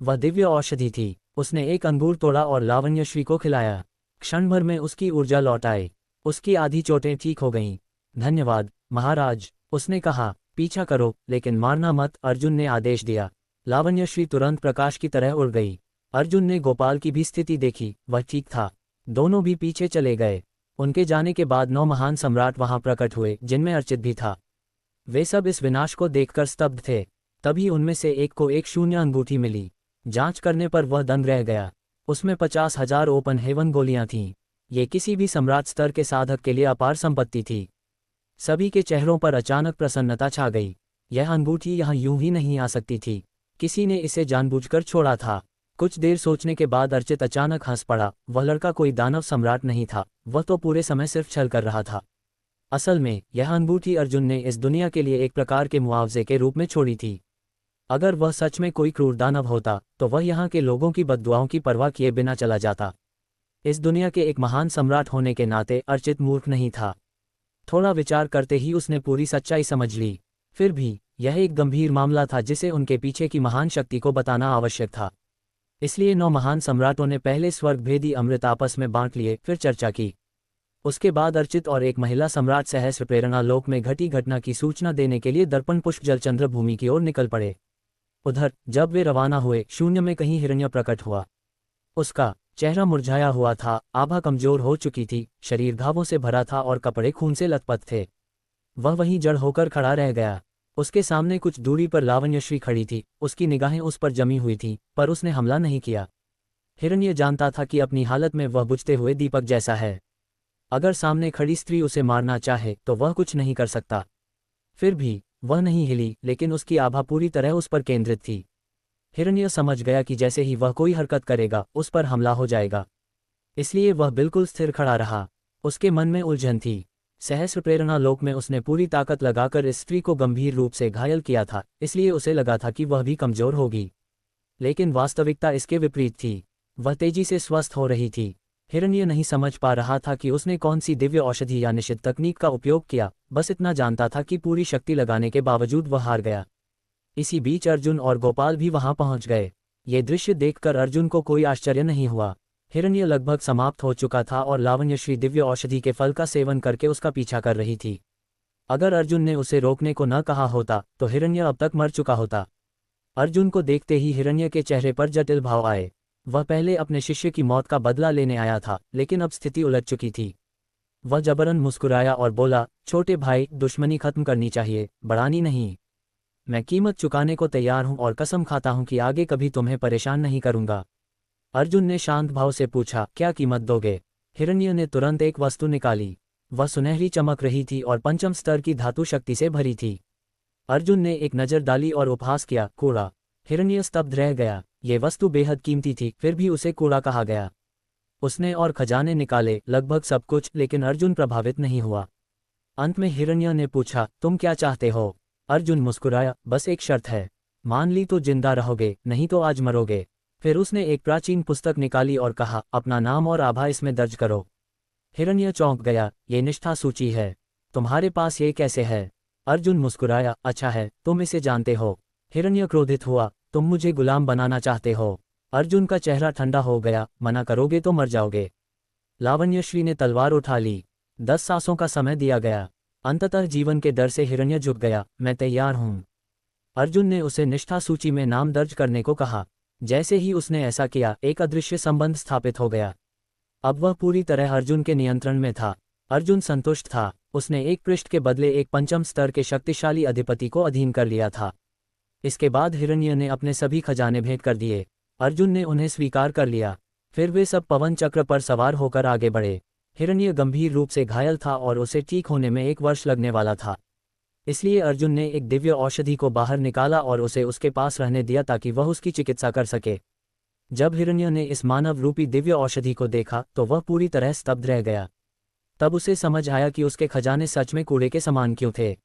वह दिव्य औषधि थी। उसने एक अंगूर तोड़ा और लावण्यश्री को खिलाया। क्षण भर में उसकी ऊर्जा लौट आई। उसकी आधी चोटें ठीक हो गईं। धन्यवाद महाराज, उसने कहा। पीछा करो, लेकिन मारना मत, अर्जुन ने आदेश दिया। लावण्यश्री तुरंत प्रकाश की तरह उड़ गई। अर्जुन ने गोपाल की भी स्थिति देखी, वह ठीक था। दोनों भी पीछे चले गए। उनके जाने के बाद 9 महान सम्राट वहां प्रकट हुए, जिनमें अर्चित भी था। वे सब इस विनाश को देखकर स्तब्ध थे। तभी उनमें से एक को एक शून्य अंगूठी मिली। जांच करने पर वह दंग रह गया। उसमें 50,000 ओपन हेवन गोलियां थीं। ये किसी भी सम्राट स्तर के साधक के लिए अपार संपत्ति थी। सभी के चेहरों पर अचानक प्रसन्नता छा गई। यह अंगूठी यहाँ यूं ही नहीं आ सकती थी। किसी ने इसे जानबूझकर छोड़ा था। कुछ देर सोचने के बाद अर्चित अचानक हंस पड़ा। वह लड़का कोई दानव सम्राट नहीं था, वह तो पूरे समय सिर्फ छल कर रहा था। असल में यह अंगूठी अर्जुन ने इस दुनिया के लिए एक प्रकार के मुआवजे के रूप में छोड़ी थी। अगर वह सच में कोई क्रूर दानव होता तो वह यहाँ के लोगों की बद्दुआओं की परवाह किए बिना चला जाता। इस दुनिया के एक महान सम्राट होने के नाते अर्चित मूर्ख नहीं था। थोड़ा विचार करते ही उसने पूरी सच्चाई समझ ली। फिर भी यह एक गंभीर मामला था जिसे उनके पीछे की महान शक्ति को बताना आवश्यक था। इसलिए 9 महान सम्राटों ने पहले स्वर्गभेदी अमृत आपस में बांट लिए, फिर चर्चा की। उसके बाद अर्चित और एक महिला सम्राट सहस्र प्रेरणा लोक में घटी घटना की सूचना देने के लिए दर्पण पुष्प जलचंद्र भूमि की ओर निकल पड़े। उधर जब वे रवाना हुए, शून्य में कहीं हिरण्य प्रकट हुआ। उसका चेहरा मुरझाया हुआ था, आभा कमजोर हो चुकी थी, शरीर घावों से भरा था और कपड़े खून से लथपथ थे। वह वहीं जड़ होकर खड़ा रह गया। उसके सामने कुछ दूरी पर लावण्यश्री खड़ी थी। उसकी निगाहें उस पर जमी हुई थीं, पर उसने हमला नहीं किया। हिरण्य जानता था कि अपनी हालत में वह बुझते हुए दीपक जैसा है। अगर सामने खड़ी स्त्री उसे मारना चाहे तो वह कुछ नहीं कर सकता। फिर भी वह नहीं हिली, लेकिन उसकी आभा पूरी तरह उस पर केंद्रित थी। हिरण्य समझ गया कि जैसे ही वह कोई हरकत करेगा उस पर हमला हो जाएगा। इसलिए वह बिल्कुल स्थिर खड़ा रहा। उसके मन में उलझन थी। सहस्र प्रेरणा लोक में उसने पूरी ताकत लगाकर इस स्त्री को गंभीर रूप से घायल किया था, इसलिए उसे लगा था कि वह भी कमजोर होगी। लेकिन वास्तविकता इसके विपरीत थी। वह तेजी से स्वस्थ हो रही थी। हिरण्य नहीं समझ पा रहा था कि उसने कौन सी दिव्य औषधि या निषिद्ध तकनीक का उपयोग किया, बस इतना जानता था कि पूरी शक्ति लगाने के बावजूद वह हार गया। इसी बीच अर्जुन और गोपाल भी वहां पहुंच गए। ये दृश्य देखकर अर्जुन को कोई आश्चर्य नहीं हुआ। हिरण्य लगभग समाप्त हो चुका था और लावण्यश्री दिव्य औषधि के फल का सेवन करके उसका पीछा कर रही थी। अगर अर्जुन ने उसे रोकने को न कहा होता तो हिरण्य अब तक मर चुका होता। अर्जुन को देखते ही हिरण्य के चेहरे पर जटिल भाव आए। वह पहले अपने शिष्य की मौत का बदला लेने आया था, लेकिन अब स्थिति उलझ चुकी थी। वह जबरन मुस्कुराया और बोला, छोटे भाई, दुश्मनी खत्म करनी चाहिए, बढ़ानी नहीं। मैं कीमत चुकाने को तैयार हूं और कसम खाता हूं कि आगे कभी तुम्हें परेशान नहीं करूंगा। अर्जुन ने शांत भाव से पूछा, क्या कीमत दोगे? हिरण्य ने तुरंत एक वस्तु निकाली। वह सुनहरी चमक रही थी और पंचम स्तर की धातु शक्ति से भरी थी। अर्जुन ने एक नज़र डाली और उपहास किया, कूड़ा। हिरण्य स्तब्ध रह गया। ये वस्तु बेहद कीमती थी, फिर भी उसे कूड़ा कहा गया। उसने और खजाने निकाले, लगभग सब कुछ, लेकिन अर्जुन प्रभावित नहीं हुआ। अंत में हिरण्य ने पूछा, तुम क्या चाहते हो? अर्जुन मुस्कुराया, बस एक शर्त है। मान ली तो जिंदा रहोगे, नहीं तो आज मरोगे। फिर उसने एक प्राचीन पुस्तक निकाली और कहा, अपना नाम और आभा इसमें दर्ज करो। हिरण्य चौंक गया, ये निष्ठा सूची है। तुम्हारे पास ये कैसे है? अर्जुन मुस्कुराया, अच्छा है, तुम इसे जानते हो। हिरण्य क्रोधित हुआ, तुम मुझे गुलाम बनाना चाहते हो? अर्जुन का चेहरा ठंडा हो गया, मना करोगे तो मर जाओगे। लावण्यश्री ने तलवार उठा ली। 10 सांसों का समय दिया गया। अंततः जीवन के डर से हिरण्य झुक गया, मैं तैयार हूं। अर्जुन ने उसे निष्ठा सूची में नाम दर्ज करने को कहा। जैसे ही उसने ऐसा किया, एक अदृश्य संबंध स्थापित हो गया। अब वह पूरी तरह अर्जुन के नियंत्रण में था। अर्जुन संतुष्ट था। उसने एक पृष्ठ के बदले एक पंचम स्तर के शक्तिशाली अधिपति को अधीन कर लिया था। इसके बाद हिरण्य ने अपने सभी खजाने भेंट कर दिए। अर्जुन ने उन्हें स्वीकार कर लिया। फिर वे सब पवन चक्र पर सवार होकर आगे बढ़े। हिरण्य गंभीर रूप से घायल था और उसे ठीक होने में 1 वर्ष लगने वाला था। इसलिए अर्जुन ने एक दिव्य औषधि को बाहर निकाला और उसे उसके पास रहने दिया ताकि वह उसकी चिकित्सा कर सके। जब हिरण्य ने इस मानव रूपी दिव्य औषधि को देखा तो वह पूरी तरह स्तब्ध रह गया। तब उसे समझ आया कि उसके खजाने सच में कूड़े के समान क्यों थे।